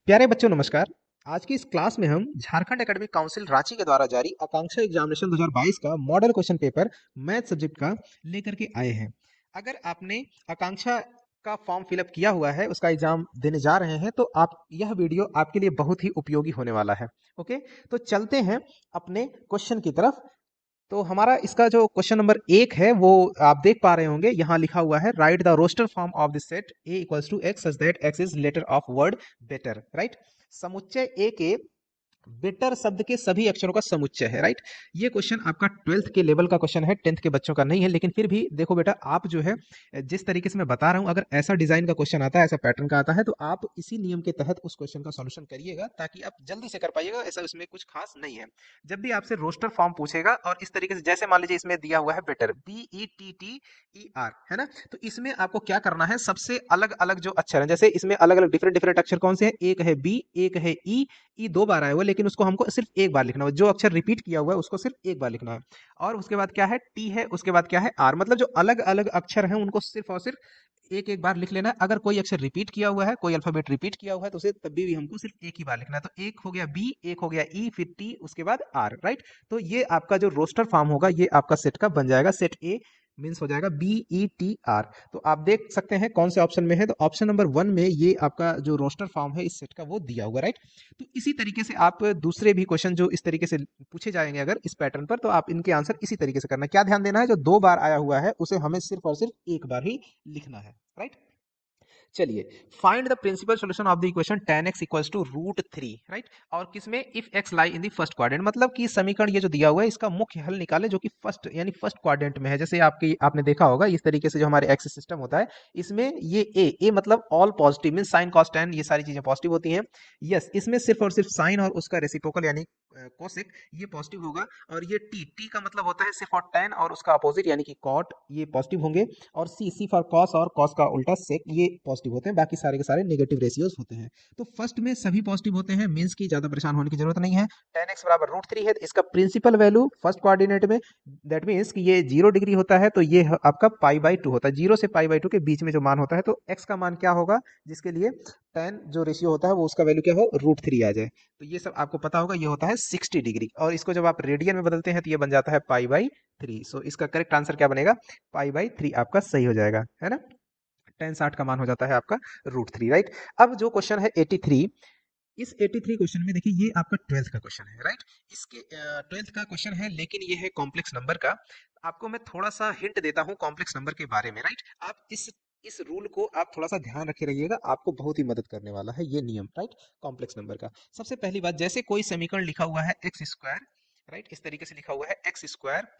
प्यारे बच्चों नमस्कार। आज की इस क्लास में हम झारखंड एकेडमिक काउंसिल रांची के द्वारा जारी आकांक्षा एग्जामिनेशन 2022 का model question paper math subject का लेकर के आए हैं। अगर आपने आकांक्षा का फॉर्म फिलअप किया हुआ है, उसका एग्जाम देने जा रहे हैं, तो आप यह वीडियो आपके लिए बहुत ही उपयोगी होने वाला है। ओके, तो चलते हैं अपने क्वेश्चन की तरफ। तो हमारा इसका जो क्वेश्चन नंबर 1 है वो आप देख पा रहे होंगे, यहाँ लिखा हुआ है write the roster form of the set A equals to X such that X is letter of word better. Right, समुच्चय ए के बेटर शब्द के सभी अक्षरों का समुच्चय है। राइट, ये क्वेश्चन आपका 12th के लेवल का क्वेश्चन है, 10th के बच्चों का नहीं है। लेकिन फिर भी देखो बेटा, आप जो है जिस तरीके से मैं बता रहा हूं, अगर ऐसा डिजाइन का क्वेश्चन आता है, ऐसा पैटर्न का आता है, तो आप इसी नियम के तहत उस क्वेश्चन का सॉल्यूशन करिएगा ताकि आप जल्दी से कर पाइएगा। ऐसा उसमें कुछ खास नहीं है। जब भी आपसे रोस्टर फॉर्म पूछेगा और इस तरीके से, जैसे मान लीजिए इसमें दिया हुआ है बेटर, BETTER, है ना, तो इसमें आपको क्या करना है, सबसे अलग अलग जो अक्षर है, जैसे इसमें अलग अलग डिफरेंट डिफरेंट अक्षर कौन से हैं, एक है बी, एक है ई 2 बार आया हुआ है, लेकिन उसको हमको सिर्फ एक बार लिखना है। जो अक्षर रिपीट किया हुआ है उसको सिर्फ एक बार लिखना है। और उसके बाद क्या है, टी है, उसके बाद क्या है, आर। मतलब जो अलग अलग अक्षर हैं उनको सिर्फ और सिर्फ एक एक बार लिख लेना है। अगर कोई अक्षर रिपीट किया हुआ है, कोई अल्फाबेट रिपीट किया हुआ है, तो उसे तब भी हमको सिर्फ एक ही बार लिखना है। तो एक हो गया बी, एक हो गया ई, फिर टी, उसके बाद आर। राइट, तो ये आपका जो रोस्टर फॉर्म होगा, ये आपका सेट का बन जाएगा। सेट ए मीन्स हो जाएगा BETR। तो आप देख सकते हैं कौन से ऑप्शन में है, तो ऑप्शन नंबर 1 में ये आपका जो रोस्टर फॉर्म है इस सेट का वो दिया हुआ। राइट, तो इसी तरीके से आप दूसरे भी क्वेश्चन जो इस तरीके से पूछे जाएंगे अगर इस पैटर्न पर, तो आप इनके आंसर इसी तरीके से करना है। क्या ध्यान देना है, जो 2 बार आया हुआ है उसे हमें सिर्फ और सिर्फ एक बार ही लिखना है। राइट, चलिए, find the principal solution of the equation tan x equals to √3। Right, और किसमें, if x lie in the first quadrant, मतलब कि समीकरण ये जो दिया हुआ है इसका मुख्य हल निकाले जो कि फर्स्ट यानी फर्स्ट क्वाड्रेंट में है। जैसे आपने देखा होगा इस तरीके से जो हमारे एक्सिस सिस्टम होता है, इसमें ये ए मतलब all positive mean sine cos tan, ये सारी चीजें पॉजिटिव होती हैं। यस, इसमें सिर्फ और सिर्फ साइन और उसका रेसिप्रोकल यानी कोसेक, ये पॉजिटिव होगा। और ये टी का मतलब होता है सिर्फ और tan और उसका अपोजिट यानी कि कॉट, ये पॉजिटिव होंगे। और सी फॉर कॉस और कॉस का उल्टा सेक, ये पॉजिटिव होते हैं। बाकी सारे के सारे नेगेटिव रेशियोज होते हैं। तो फर्स्ट में सभी पॉजिटिव होते हैं, मींस की ज्यादा परेशान होने की जरूरत नहीं है। tan x बराबर √3 है, तो इसका प्रिंसिपल वैल्यू फर्स्ट कोऑर्डिनेट में, दैट मींस कि ये 0 डिग्री होता है, तो ये आपका π/2 होता है। 0 से π/2 के बीच में जो मान होता है, तो x का मान क्या होगा, जिसके लिए tan जो रेशियो होता है वो उसका वैल्यू क्या हो, √3 आ जाए। तो ये सब आपको पता होगा, ये होता है 60 डिग्री। और इसको जब आप रेडियन में बदलते हैं तो ये बन जाता है π/3। सो इसका करेक्ट आंसर क्या बनेगा, π/3 आपका सही हो जाएगा, है ना। tan 60 का मान हो जाता है आपका √3। राइट, अब जो क्वेश्चन है 83, इस 83 क्वेश्चन में देखिए ये आपका 12th का क्वेश्चन है। राइट, इसके 12th का क्वेश्चन है, लेकिन ये है कॉम्प्लेक्स नंबर का। आपको मैं थोड़ा सा हिंट देता हूँ कॉम्प्लेक्स नंबर के बारे में। राइट, आप इस रूल को आप थोड़ा सा ध्यान रखे रहिएगा, आपको बहुत ही मदद करने वाला है ये नियम। राइट, कॉम्प्लेक्स नंबर का सबसे पहली बात, जैसे कोई समीकरण लिखा हुआ है x², राइट, इस तरीके से लिखा हुआ है x²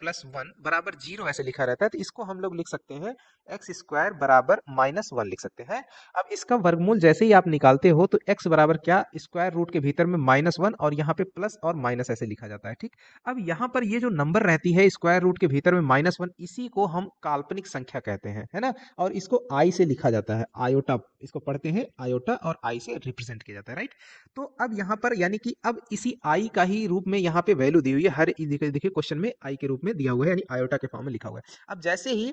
+ 1 बराबर 0, ऐसे लिखा रहता है, तो इसको हम लोग लिख सकते हैं x² बराबर -1 लिख सकते हैं। अब इसका वर्गमूल जैसे ही आप निकालते हो, तो x बराबर क्या, स्क्वायर रूट के भीतर में -1 और यहाँ पे प्लस और माइनस ऐसे लिखा जाता है। ठीक, अब यहाँ पर ये जो नंबर रहती है स्क्वायर रूट के भीतर में -1, इसी को हम काल्पनिक संख्या कहते हैं, है ना। और इसको आई से लिखा जाता है, आयोटा, इसको पढ़ते हैं आयोटा, और आई से रिप्रेजेंट किया जाता है। राइट, तो अब यहाँ पर यानी कि अब इसी आई का ही रूप में यहाँ पे वैल्यू दी हुई है, हर देखिए क्वेश्चन में आई के रूप में दिया हुआ है, यानी आयोटा के फॉर्म में लिखा हुआ है। अब जैसे ही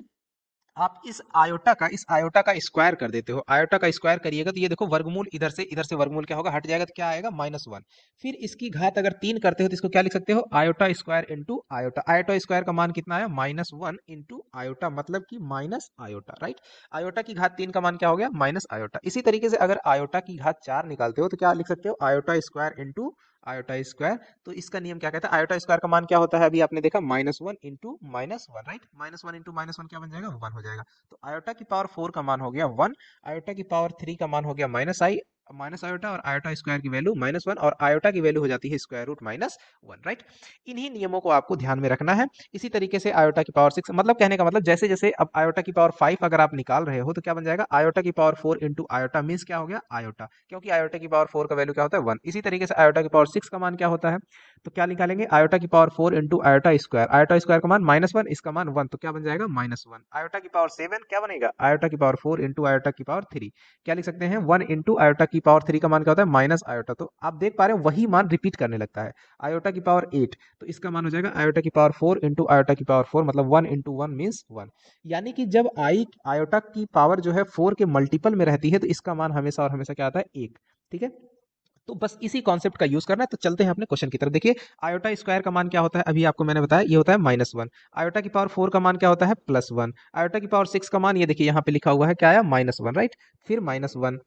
आप इस आयोटा का स्क्वायर कर देते हो, आयोटा का स्क्वायर करिएगा, तो ये देखो वर्गमूल इधर से वर्गमूल क्या होगा, हट जाएगा, तो क्या आएगा, -1। फिर इसकी घात अगर 3 करते हो तो इसको क्या लिख सकते हो, iota square into iota. Iota square का मान कितना आया, -1 इंटू आयोटा, मतलब कि माइनस आयोटा। राइट, आयोटा की घात 3 का मान क्या हो गया, माइनस आयोटा। इसी तरीके से अगर आयोटा की घात 4 निकालते हो तो क्या लिख सकते हो, iota square into iota square. तो इसका नियम क्या कहता है, आयोटा स्क्वायर का मान क्या होता है, अभी आपने देखा, -1 इंटू -1। राइट, -1 इंटू -1 क्या बन जाएगा, 1 हो जाएगा। तो आयोटा की पावर 4 का मान हो गया 1, आयोटा की पावर 3 का मान हो गया माइनस आयोटा, और आयोटा स्क्वायर की वैल्यू -1, और आयोटा की वैल्यू हो जाती है स्क्वायर रूट -1। राइट, इन्हीं नियमों को आपको ध्यान में रखना है। इसी तरीके से आयोटा की पावर 6, मतलब कहने का मतलब, जैसे जैसे अब आयोटा की पावर 5 अगर आप निकाल रहे हो तो क्या बन जाएगा, आयोटा की पावर 4 इंटू आयोटा, मीन्स क्या हो गया, आयोटा, क्योंकि आयोटा की पावर 4 का वैल्यू क्या होता है, 1। इसी तरीके से आयोटा की पावर 6 का मान क्या होता है, तो क्या निकालेंगे, आयोटा की पावर 4 इंटू आयोटा स्क्वायर का मान -1, इसका मान 1, तो क्या बन जाएगा, -1। आयोटा की पावर 7 क्या बनेगा, आयोटा की पावर 4 इंटू आयोटा की पावर 3, क्या लिख सकते हैं, 1 इंटू आयोटा की पावर 3 का मान क्या होता है, माइनस आयोटा। तो आप देख पा रहे हैं वही मान रिपीट करने लगता है। आयोटा की पावर 8, तो इसका मान हो जाएगा आयोटा की पावर 4 इंटू आयोटा की पावर 4, मतलब 1 इंटू 1 मीन्स 1। यानी कि जब आयोटा की पावर जो है 4 के मल्टीपल में रहती है, तो इसका मान हमेशा और हमेशा क्या आता है, 1। ठीक है, तो बस इसी कॉन्सेप्ट का यूज करना है। तो चलते हैं अपने क्वेश्चन की तरफ। देखिए आयोटा स्क्वायर का मान क्या होता है, अभी आपको मैंने बताया ये होता है -1। आयोटा की पावर 4 का मान क्या होता है, +1। आयोटा की पावर 6 का मान ये देखिए यहाँ पे लिखा हुआ है क्या आया, -1, राइट। फिर -1,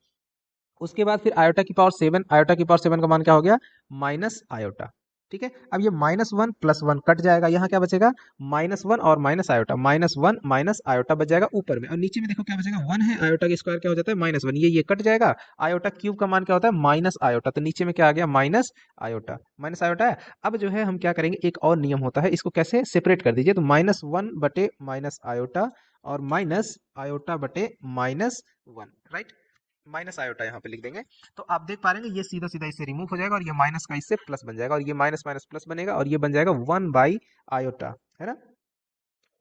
उसके बाद फिर आयोटा की पावर 7, आयोटा की पावर 7 का मान क्या हो गया, माइनस आयोटा। ठीक है, अब ये -1 +1 कट जाएगा, यहाँ क्या बचेगा, -1 और माइनस आयोटा, -1 माइनस आयोटा बच जाएगा ऊपर में, और नीचे में देखो क्या बचेगा, 1 है, आयोटा की स्क्वायर क्या हो जाता है, -1, ये कट जाएगा। आयोटा क्यूब का मान क्या होता है, माइनस आयोटा, तो नीचे में क्या आ गया, माइनस आयोटा, माइनस आयोटा है। अब जो है हम क्या करेंगे, एक और नियम होता है, इसको कैसे सेपरेट कर दीजिए, तो -1 बटे माइनस आयोटा और माइनस आयोटा बटे -1, राइट। माइनस आयोटा यहाँ पे लिख देंगे। तो आप देख पा रहे हैं ये सीधा सीधा इससे रिमूव हो जाएगा, और ये माइनस का इससे प्लस बन जाएगा, और ये माइनस माइनस प्लस बनेगा, और ये बन जाएगा 1/आयोटा, है ना,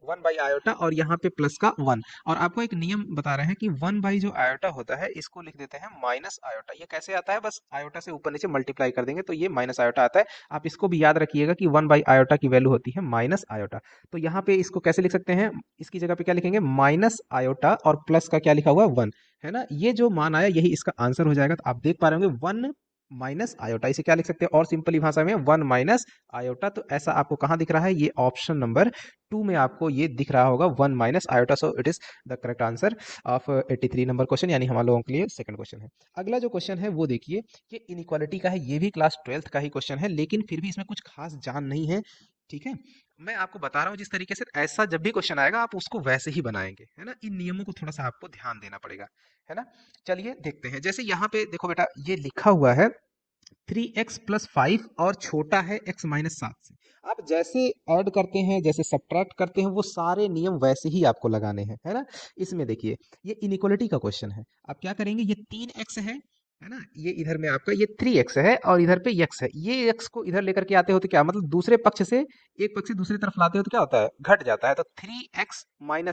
1/आयोटा, और यहाँ पे प्लस का 1। और आपको एक नियम बता रहे हैं कि 1 जो आयोटा होता है इसको लिख देते हैं माइनस आयोटा। ये कैसे आता है, बस आयोटा से ऊपर नीचे मल्टीप्लाई कर देंगे तो ये माइनस आयोटा आता है। आप इसको भी याद रखिएगा कि 1/आयोटा की वैल्यू होती है माइनस आयोटा। तो यहाँ पे इसको कैसे लिख सकते हैं, इसकी जगह पे क्या लिखेंगे, माइनस आयोटा और प्लस का क्या लिखा हुआ है, 1, है ना। ये जो मान आया यही इसका आंसर हो जाएगा। तो आप देख पा रहे होंगे 1 माइनस आयोटा, इसे क्या लिख सकते हैं और सिंपली भाषा में 1 माइनस आयोटा। तो ऐसा आपको कहाँ दिख रहा है, ये ऑप्शन नंबर 2 में आपको ये दिख रहा होगा 1 minus iota. So it is the correct answer of 83 number question, यानी हम लोगों के लिए सेकंड क्वेश्चन है। अगला जो क्वेश्चन है वो देखिए, ये इनइक्वालिटी का है, ये भी क्लास 12th का ही क्वेश्चन है, लेकिन फिर भी इसमें कुछ खास जान नहीं है। ठीक है, मैं आपको बता रहा हूँ जिस तरीके से, ऐसा जब भी क्वेश्चन आएगा आप उसको वैसे ही बनाएंगे, है ना। इन नियमों को थोड़ा सा आपको ध्यान देना पड़ेगा, है ना। चलिए देखते हैं, जैसे यहाँ पे देखो बेटा, ये लिखा हुआ है 3x + 5 और छोटा है x-7 से। आप जैसे ऐड करते हैं, जैसे सब्ट्रैक्ट करते हैं, वो सारे नियम वैसे ही आपको लगाने हैं, है ना। इसमें देखिए ये इनइक्वालिटी का क्वेश्चन है। आप क्या करेंगे, ये 3x है ना, ये इधर में आपका ये 3x है, और इधर पे x है। ये x को इधर लेकर के आते हो तो क्या मतलब, दूसरे पक्ष से एक पक्ष से दूसरी तरफ लाते हो तो क्या होता है, घट जाता है। तो 3x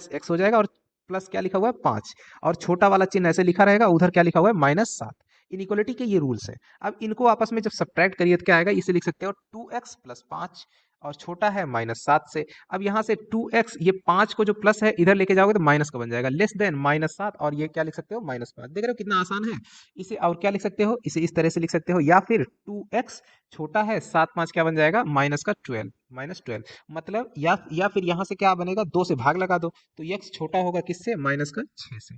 - x हो जाएगा, और प्लस क्या लिखा हुआ है, 5, और छोटा वाला चिन्ह ऐसे लिखा रहेगा, उधर क्या लिखा हुआ है, -7। इनइक्वालिटी के ये रूल्स हैं। अब इनको आपस में जब सब्ट्रैक्ट करिए तो क्या आएगा, इसे लिख सकते हो 2x + 5, और छोटा है -7 से। अब यहाँ से 2x, ये 5 को जो प्लस है इधर लेके जाओगे तो माइनस का बन जाएगा, लेस देन -7, और ये क्या लिख सकते हो, -5। देख रहे हो कितना आसान है। इसे और क्या लिख सकते हो, इसे इस तरह से लिख सकते हो, या फिर 2x छोटा है 7, 5 क्या बन जाएगा, -12, -12। मतलब या फिर यहाँ से क्या बनेगा, 2 से भाग लगा दो, तो x छोटा होगा किससे, -6 से।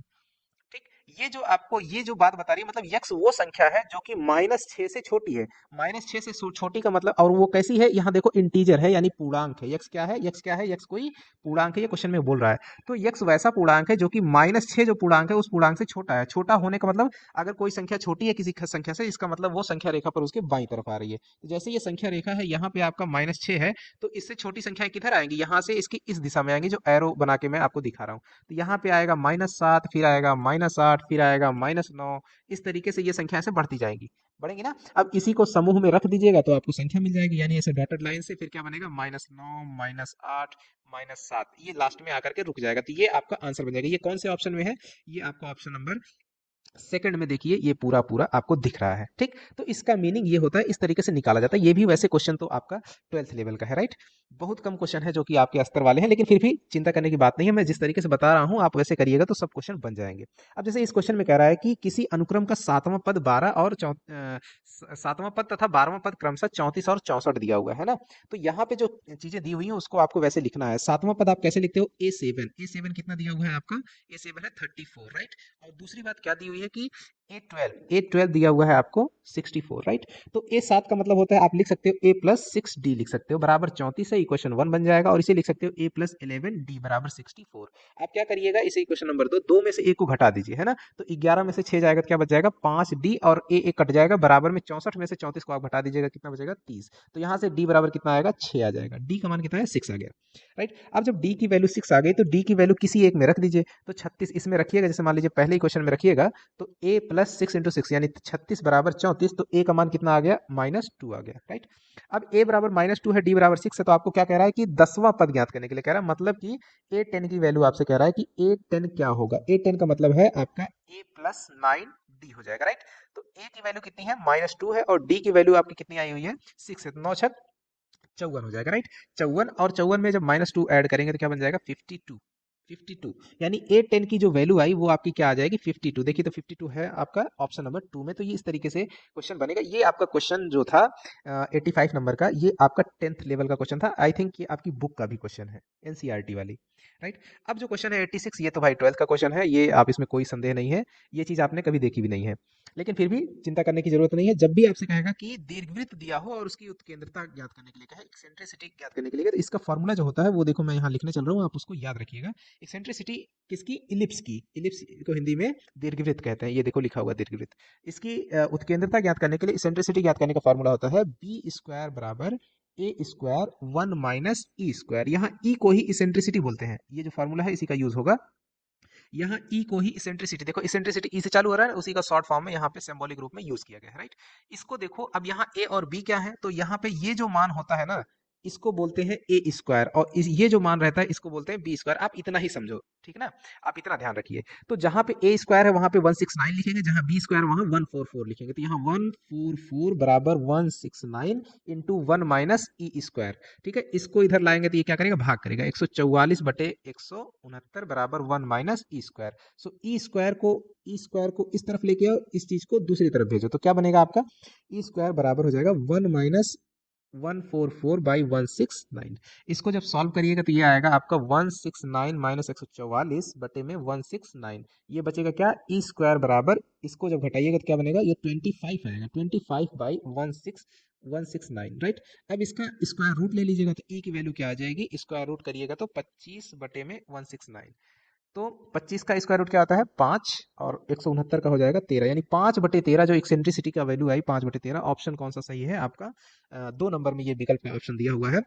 ठीक, ये जो आपको ये जो बात बता रही है, मतलब यक्स वो संख्या है जो कि -6 से छोटी है। -6 से छोटी का मतलब, और वो कैसी है, यहाँ देखो इंटीजर है, यानी पूर्णांक है। यक्स क्या है, यक्स क्या है, यक्स कोई पूर्णांक है, ये क्वेश्चन में बोल रहा है। तो यक्स वैसा पूर्णांक है जो कि -6 जो पूर्णांक है उस पूर्णांक से छोटा है। छोटा होने का मतलब, अगर कोई संख्या छोटी है किसी संख्या से, इसका मतलब वो संख्या रेखा पर उसके बाईं तरफ आ रही है। तो जैसे ये संख्या रेखा है, यहाँ पे आपका -6 है, तो इससे छोटी संख्याएं किधर आएंगी, यहाँ से इसकी इस दिशा में आएंगी, जो एरो बना के मैं आपको दिखा रहा हूँ। तो यहाँ पे आएगा -7, फिर आएगा -8, फिर आएगा -9। इस तरीके से ये संख्या से बढ़ती जाएगी, बढ़ेंगी ना। अब इसी को समूह में रख दीजिएगा तो आपको संख्या मिल जाएगी, यानी ऐसे डॉटेड लाइन से फिर क्या बनेगा, -9, -8, -7, ये लास्ट में आकर के रुक जाएगा। तो ये आपका आंसर बन जाएगा। ये कौन से ऑप्शन में है, ये आपका ऑप्शन नंबर सेकंड में देखिए, ये पूरा पूरा आपको दिख रहा है। ठीक, तो इसका मीनिंग ये होता है, इस तरीके से निकाला जाता है। ये भी वैसे क्वेश्चन तो आपका 12th लेवल का है, राइट। बहुत कम क्वेश्चन है जो कि आपके स्तर वाले हैं, लेकिन फिर भी चिंता करने की बात नहीं है। मैं जिस तरीके से बता रहा हूं आप वैसे करिएगा तो सब क्वेश्चन बन जाएंगे। अब जैसे इस क्वेश्चन में कह रहा है कि किसी अनुक्रम का सातवां पद 12 और सातवां पद तथा 12वां पद क्रमशः 34 और 64 दिया हुआ है ना। तो यहाँ पे जो चीजें दी हुई हैं उसको आपको वैसे लिखना है। सातवां पद आप कैसे लिखते हो, A7 कितना दिया हुआ है आपका, A7 है 34, राइट। और दूसरी बात क्या दी हुई है कि A12 दिया हुआ है आपको 64, राइट। तो A7 का मतलब होता है, आप लिख सकते हो A+6D लिख सकते हो, बराबर 34 है, इक्वेशन 1 बन जाएगा। और इसे लिख सकते हो A+11D बराबर 64। आप क्या करिएगा, इसे इक्वेशन नंबर 2 में से एक को घटा दीजिए, है ना। तो 11 में से 6 जाएगा तो क्या बच जाएगा, 5D, और A एक कट जाएगा, बराबर में 64 में से 34 को आप घटा दीजिएगा, कितना बचेगा, 30। तो यहाँ से D बराबर कितना आएगा, 6 आ जाएगा। D का मान कितना है, 6 आ गया, राइट। अब जब D की वैल्यू 6 आ गई तो D की वैल्यू किसी एक में रख दीजिए। तो 36 इसमें रखिएगा, जैसे मान लीजिए पहले ही क्वेश्चन में रखिएगा, तो A+6 × 6 यानी 36 बराबर 34। तो A का मान कितना आ गया, -2 आ गया, राइट। अब A बराबर -2 है, D बराबर 6 है, तो आपको क्या कह रहा है कि 10वां पद ज्ञात करने के लिए कह रहा है। मतलब कि A10 की वैल्यू आपसे कह रहा है कि A10 क्या होगा। A10 का मतलब है आपका A+9D हो जाएगा, राइट। तो A की वैल्यू कितनी है, -2 है, और D की वैल्यू आपकी कितनी आई हुई है, 6 है, तो 9 छक 54 हो जाएगा, राइट। 54, और 54 में जब -2 ऐड करेंगे तो क्या बन जाएगा, 52। 52, यानी A10 की जो वैल्यू आई वो आपकी क्या आ जाएगी 52। देखिए तो 52 है आपका ऑप्शन नंबर 2 में। तो ये इस तरीके से क्वेश्चन बनेगा। ये आपका क्वेश्चन जो था 85 नंबर का, ये आपका 10th लेवल का क्वेश्चन था। आई थिंक ये आपकी बुक का भी क्वेश्चन है, एनसीईआरटी वाली, राइट। अब जो क्वेश्चन है 86, ये तो भाई 12th का क्वेश्चन है, ये आप इसमें कोई संदेह नहीं है, ये चीज आपने कभी देखी भी नहीं है। लेकिन फिर भी चिंता करने की जरूरत नहीं है। जब भी आपसे कहेगा कि दीर्घवृत्त दिया हो और उसकी उत्केंद्रता ज्ञात करने के लिए कहे, एक्सेंट्रिसिटी ज्ञात करने के लिए कहे, तो इसका फॉर्मूला जो होता है वो देखो मैं यहाँ लिखने चल रहा हूँ, आप उसको याद रखिएगा। एक्सेंट्रिसिटी किसकी? इलिप्स की। इलिप्स को हिंदी में दीर्घवृत्त कहते हैं, ये देखो लिखा हुआ दीर्घवृत्त। इसकी उत्केंद्रता ज्ञात करने के लिए एक्सेंट्रिसिटी ज्ञात करने का फॉर्मूला होता है बी स्क्वायर बराबर ए स्क्वायर 1 माइनस ई स्क्वायर। यहाँ ई को ही इसेंट्रिसिटी बोलते हैं, ये जो फॉर्मूला है इसी का यूज होगा। यहाँ ई को ही इसेंट्रिसिटी, देखो इसेंट्रिसिटी ई से चालू हो रहा है, उसी का शॉर्ट फॉर्म में यहाँ पे सिंबॉलिक रूप में यूज किया गया है, राइट। इसको देखो, अब यहाँ ए और बी क्या है, तो यहाँ पे ये जो मान होता है ना, इसको बोलते हैं ए स्क्वायर, और ये जो मान रहता है इसको बोलते हैं बी स्क्वायर। आप इतना ही समझो, ठीक ना, आप इतना ध्यान रखिए। तो जहां पे ए स्क्वायर है वहां पे 169 लिखेंगे, जहां बी स्क्वायर वहां 144 लिखेंगे। तो यहाँ 144 बराबर 169 इंटू 1 माइनस ई स्क्वायर, ठीक है। इसको इधर लाएंगे तो ये क्या करेगा, भाग करेगा। 144 बटे 169 बराबर 1 माइनस ई स्क्वायर। सो ई स्क्वायर को इस तरफ लेके आओ, इस चीज को दूसरी तरफ भेजो, तो क्या बनेगा आपका, ई स्क्वायर बराबर हो जाएगा 1 माइनस 144 बाई 169। इसको जब सॉल्व करिएगा तो ये आएगा आपका 169 माइनस 144 बटे में 169। ये बचेगा क्या, ई स्क्वायर बराबर, इसको जब घटाइएगा तो क्या बनेगा, ये 25 आएगा, 25 बाई 169, राइट। अब इसका स्क्वायर रूट ले लीजिएगा तो ई की वैल्यू क्या आ जाएगी, स्क्वायर रूट करिएगा तो 25 बटे में 169। तो 25 का स्क्वायर रूट क्या आता है 5, और 169 का हो जाएगा 13, यानी 5/13 जो एक्सेंट्रिसिटी का वैल्यू आई 5/13। ऑप्शन कौन सा सही है आपका, 2 नंबर में ये विकल्प का ऑप्शन दिया हुआ है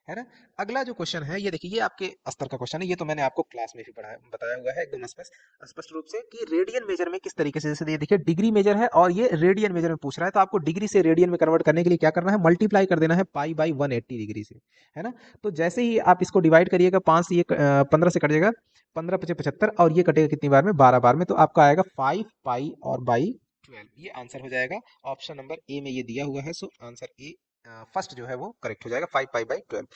ना। अगला जो क्वेश्चन है, ये देखिए, ये आपके स्तर का क्वेश्चन है, ये तो मैंने आपको क्लास में भी पढ़ाया बताया हुआ है एकदम स्पष्ट स्पष्ट रूप से कि रेडियन मेजर में किस तरीके से, जैसे ये देखिए डिग्री मेजर है और ये रेडियन मेजर में पूछ रहा है, तो आपको डिग्री से रेडियन में कन्वर्ट करने के लिए क्या करना है, मल्टीप्लाई कर देना है पाई बाई 180 डिग्री से, है ना। तो जैसे ही आप इसको डिवाइड करिएगा, 5 से ये 15 से कट जाएगा, 15 पचे 75, और ये कटेगा कितनी बार में, 12 बार में, तो आपका आएगा 5 पाई और बाई 12, ये आंसर हो जाएगा। ऑप्शन नंबर ए में ये दिया हुआ है, सो आंसर ए फर्स्ट जो है वो करेक्ट हो जाएगा, 5 पाई बाई 12।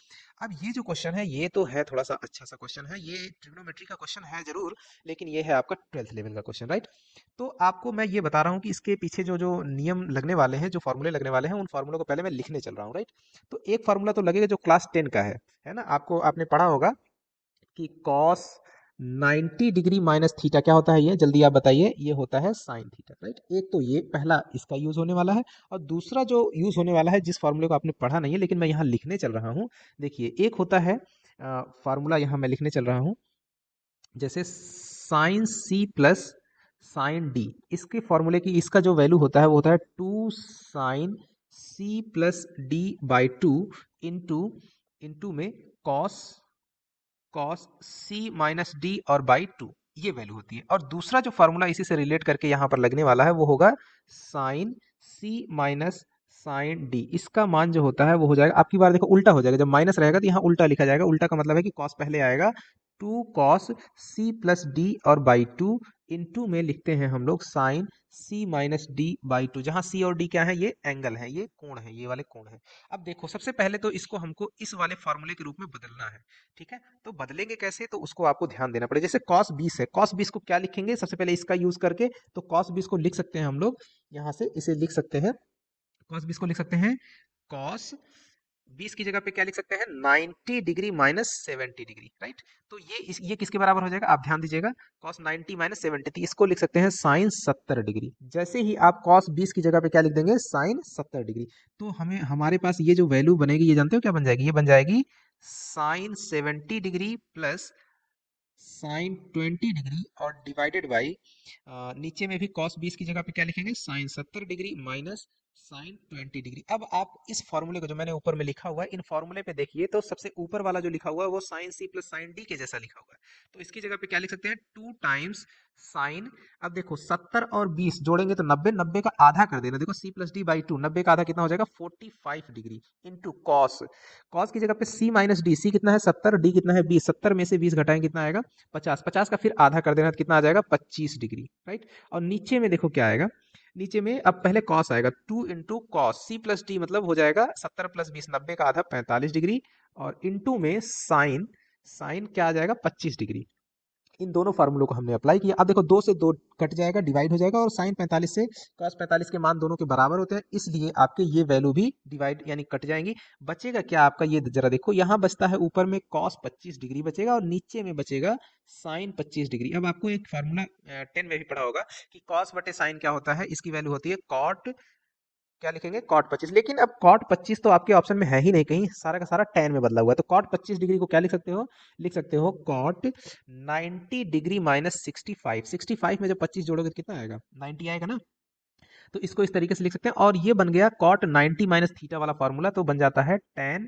अब ये जो क्वेश्चन है ये तो है थोड़ा सा अच्छा सा क्वेश्चन है, ये ट्रिग्नोमेट्री का क्वेश्चन है जरूर, लेकिन ये है आपका 12th लेवल का क्वेश्चन, राइट। तो आपको मैं ये बता रहा हूँ कि इसके पीछे जो जो नियम लगने वाले हैं, जो फॉर्मूले लगने वाले हैं, उन फॉर्मूलों को पहले मैं लिखने चल रहा हूँ, राइट। तो एक फार्मूला तो लगेगा जो क्लास 10 का है ना, आपको आपने पढ़ा होगा कि कॉस 90 डिग्री माइनस थीटा क्या होता है, ये जल्दी आप बताइए, ये होता है साइन थीटा, राइट। एक तो ये पहला इसका यूज होने वाला है, और दूसरा जो यूज होने वाला है, जिस फार्मूले को आपने पढ़ा नहीं है लेकिन मैं यहाँ लिखने चल रहा हूँ, देखिए एक होता है फार्मूला, यहाँ मैं लिखने चल रहा हूँ, जैसे sine C plus sine D, इसके फॉर्मूले की इसका जो वैल्यू होता है वो होता है 2 sine C plus D by 2 into into में cos cos C minus D और बाई 2, ये वैल्यू होती है। और दूसरा जो फार्मूला इसी से रिलेट करके यहाँ पर लगने वाला है वो होगा sign C minus sign D, इसका मान जो होता है वो हो जाएगा, आपकी बार देखो उल्टा हो जाएगा, जब माइनस रहेगा तो यहाँ उल्टा लिखा जाएगा। उल्टा का मतलब है कि कॉस पहले आएगा, 2 कॉस सी प्लस डी और बाई 2 इंटू में लिखते हैं हम लोग sine C minus D by 2, जहाँ सी और डी क्या है, ये एंगल है, ये कोण है, ये वाले कोण है। अब देखो सबसे पहले तो इसको हमको इस वाले फॉर्मूले के रूप में बदलना है, ठीक है। तो बदलेंगे कैसे, तो उसको आपको ध्यान देना पड़ेगा। जैसे cos 20 है, cos 20 को क्या लिखेंगे, सबसे पहले इसका यूज करके, तो cos 20 को लिख सकते हैं हम लोग, यहाँ से इसे लिख सकते हैं, cos 20 को लिख सकते हैं, cos 20 की जगह पे क्या लिख सकते हैं, 90 डिग्री माइनस 70 डिग्री, राइट। तो ये किसके बराबर हो जाएगा, आप ध्यान दीजिएगा, cos 90 माइनस 70, तो इसको लिख सकते हैं साइन 70 डिग्री। जैसे ही आप cos 20 की जगह पे क्या लिख देंगे, साइन 70 डिग्री, तो हमें हमारे पास ये जो वैल्यू बनेगी, ये जानते हो क्या बन जाएगी, ये बन जाएगी sine 70 degree plus sine 20 degree और डिवाइडेड बाई, नीचे में भी cos 20 की जगह पे क्या लिखेंगे, sine 70 degree minus sine 20 degree. अब आप इस फॉर्मूले को जो मैंने ऊपर में लिखा हुआ है, इन फॉर्मूले पे देखिए, तो सबसे ऊपर वाला जो लिखा हुआ है वो sine C plus sine D के जैसा लिखा हुआ है, तो इसकी जगह पे क्या लिख सकते हैं, 2 टाइम्स साइन, अब देखो 70 और 20 जोड़ेंगे तो 90, 90 का आधा कर देना, देखो सी प्लस डी बाई 2, 90 का आधा कितना हो जाएगा 45 डिग्री इंटू कॉस, कॉस की जगह पे सी माइनस डी, सी कितना है 70, डी कितना है 20, 70 में से 20 घटाएं कितना आएगा 50, 50 का फिर आधा कर देना तो कितना आ जाएगा 25 डिग्री, राइट। और नीचे में देखो क्या आएगा, नीचे में अब पहले कॉस आएगा, 2 into cos C plus D, मतलब हो जाएगा 70 प्लस 20, 90 का आधा 45 डिग्री, और इंटू में साइन साइन क्या आ जाएगा 25 डिग्री। इन दोनों फार्मूलों को हमने अप्लाई किया। अब देखो 2 से 2 कट जाएगा, डिवाइड हो जाएगा, और साइन 45 से कॉस 45 के मान दोनों के बराबर होते हैं, इसलिए आपके ये वैल्यू भी डिवाइड यानी कट जाएंगी। बचेगा क्या आपका, ये जरा देखो, यहाँ बचता है ऊपर में कॉस 25 डिग्री बचेगा और नीचे में बचेगा साइन 25 डिग्री। अब आपको एक फार्मूला 10 में भी पढ़ा होगा कि कॉस बटे साइन क्या होता है, इसकी वैल्यू होती है कॉट, क्या लिखेंगे, कॉट 25। लेकिन अब कॉट 25 तो आपके ऑप्शन में है ही नहीं कहीं, सारा का सारा tan में बदला हुआ है, तो कॉट 25 डिग्री को क्या लिख सकते हो, लिख सकते हो कॉट 90 डिग्री माइनस 65। 65 में जब 25 जोड़ोगे तो कितना आएगा, 90 आएगा ना। तो इसको इस तरीके से लिख सकते हैं, और ये बन गया कॉट 90 माइनस थीटा वाला फॉर्मूला, तो बन जाता है tan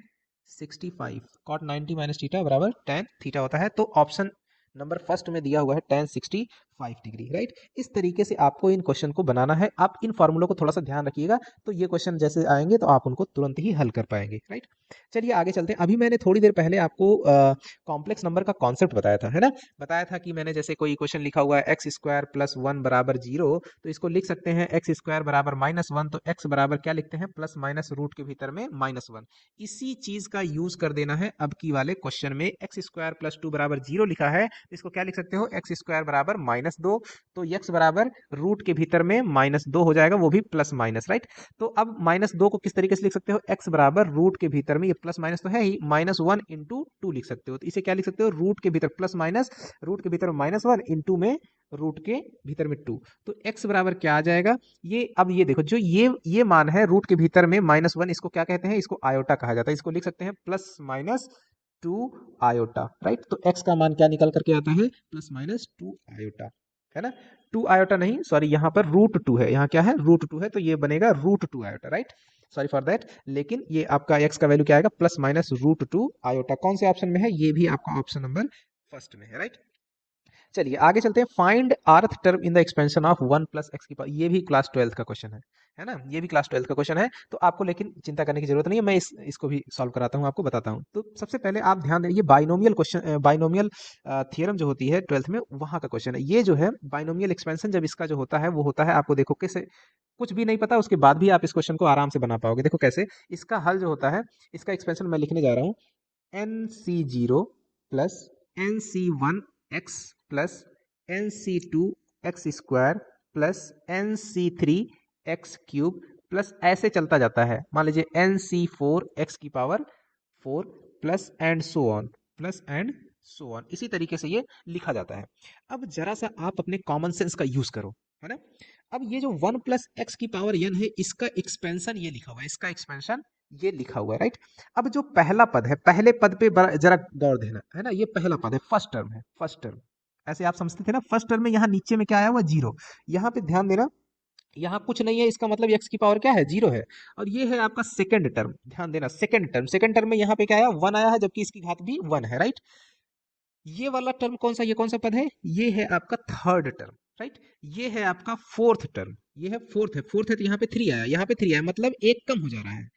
65। कॉट 90 माइनस थीटा बराबर tan थीटा होता है। तो ऑप्शन नंबर फर्स्ट में दिया हुआ है tan 65 डिग्री, राइट। इस तरीके से आपको इन क्वेश्चन को बनाना है। आप इन फॉर्मूलों को थोड़ा सा ध्यान रखिएगा, तो ये क्वेश्चन जैसे आएंगे तो आप उनको तुरंत ही हल कर पाएंगे, राइट। चलिए आगे चलते हैं। अभी मैंने थोड़ी देर पहले आपको कॉम्प्लेक्स नंबर का कॉन्सेप्ट बताया था, है ना। बताया था कि मैंने जैसे कोई क्वेश्चन लिखा हुआ है एक्स स्क्वायर प्लस 1 बराबर 0, तो इसको लिख सकते हैं एक्स स्क्वायर बराबर -1, तो एक्स बराबर क्या लिखते हैं, प्लस माइनस रूट के भीतर में -1। इसी चीज का यूज कर देना है अब की वाले क्वेश्चन में। एक्स स्क्वायर प्लस 2 बराबर 0 लिखा है, तो इसको क्या लिख सकते हो, एक्स स्क्वायर बराबर -2, तो एक्स बराबर रूट के भीतर में -2 हो जाएगा, वो भी प्लस माइनस, राइट। तो अब -2 को किस तरीके से लिख सकते हो, एक्स बराबर रूट के भीतर में, ये प्लस माइनस तो है ही, -1 इंटू 2 लिख सकते हो। तो इसे क्या लिख सकते हो, रूट के भीतर प्लस माइनस, रूट के भीतर -1 इंटू में रूट के भीतर में 2, तो x बराबर क्या आ जाएगा, ये अब ये देखो, जो ये मान है रूट के भीतर में -1, इसको क्या कहते हैं, इसको आयोटा कहा जाता है। इसको लिख सकते हैं +-2 आयोटा, राइट। तो x का मान क्या निकल करके आता है, +-2 आयोटा, है ना। 2 आयोटा नहीं, सॉरी, यहाँ पर √2 है, यहाँ क्या है, √2 है, तो ये बनेगा √2 iota, right. Sorry for that. लेकिन ये आपका x का वैल्यू क्या आएगा, +-√2 आयोटा। कौन से ऑप्शन में है, ये भी आपका ऑप्शन नंबर फर्स्ट में है, राइट। चलिए आगे चलते हैं। Find rth term in the expansion of 1 plus x की पावर, ये भी क्लास 12 का क्वेश्चन है ना, ये भी क्लास 12 का क्वेश्चन है। तो आपको लेकिन चिंता करने की जरूरत नहीं है, मैं इसको भी सॉल्व कराता हूँ, आपको बताता हूँ। तो सबसे पहले आप ध्यान दें, ये बाइनोमियल क्वेश्चन, बाइनोमियल थियरम जो होती है 12th में, वहाँ का क्वेश्चन है। ये जो है बाइनोमियल एक्सपेंशन, जब इसका जो होता है वो होता है, आपको देखो कैसे, कुछ भी नहीं पता उसके बाद भी आप इस क्वेश्चन को आराम से बना पाओगे। देखो कैसे, इसका हल जो होता है, इसका एक्सपेंशन मैं लिखने जा रहा हूँ, NC0 plus NC1x plus NC2x² plus NC3x³ plus ऐसे चलता जाता है। मान लीजिए NC4x⁴ plus and so on, plus and so on, इसी तरीके से ये लिखा जाता है। अब जरा सा आप अपने कॉमन सेंस का यूज करो, है ना। अब ये जो 1 प्लस x⁴n है, इसका एक्सपेंशन ये लिखा हुआ है, इसका एक्सपेंशन ये लिखा हुआ है, राइट। अब जो पहला पद है, पहले पद पे जरा गौर देना, है ना। ये पहला पद है, फर्स्ट टर्म है, फर्स्ट टर्म, ऐसे आप समझते थे ना, फर्स्ट टर्म में यहाँ नीचे में क्या आया हुआ, 0। यहाँ पे ध्यान देना, यहाँ कुछ नहीं है, इसका मतलब x की पावर क्या है, 0 है। और ये है आपका सेकंड टर्म, ध्यान देना, सेकंड टर्म, सेकंड टर्म में यहाँ पे क्या आया, 1 आया है, जबकि इसकी घात भी 1 है, राइट। ये वाला टर्म कौन सा, ये कौन सा पद है, ये है आपका थर्ड टर्म, राइट। ये है आपका फोर्थ टर्म, ये है फोर्थ, है फोर्थ है, तो यहाँ पे 3 आया, यहाँ पे 3 आया, मतलब एक कम हो जा रहा है।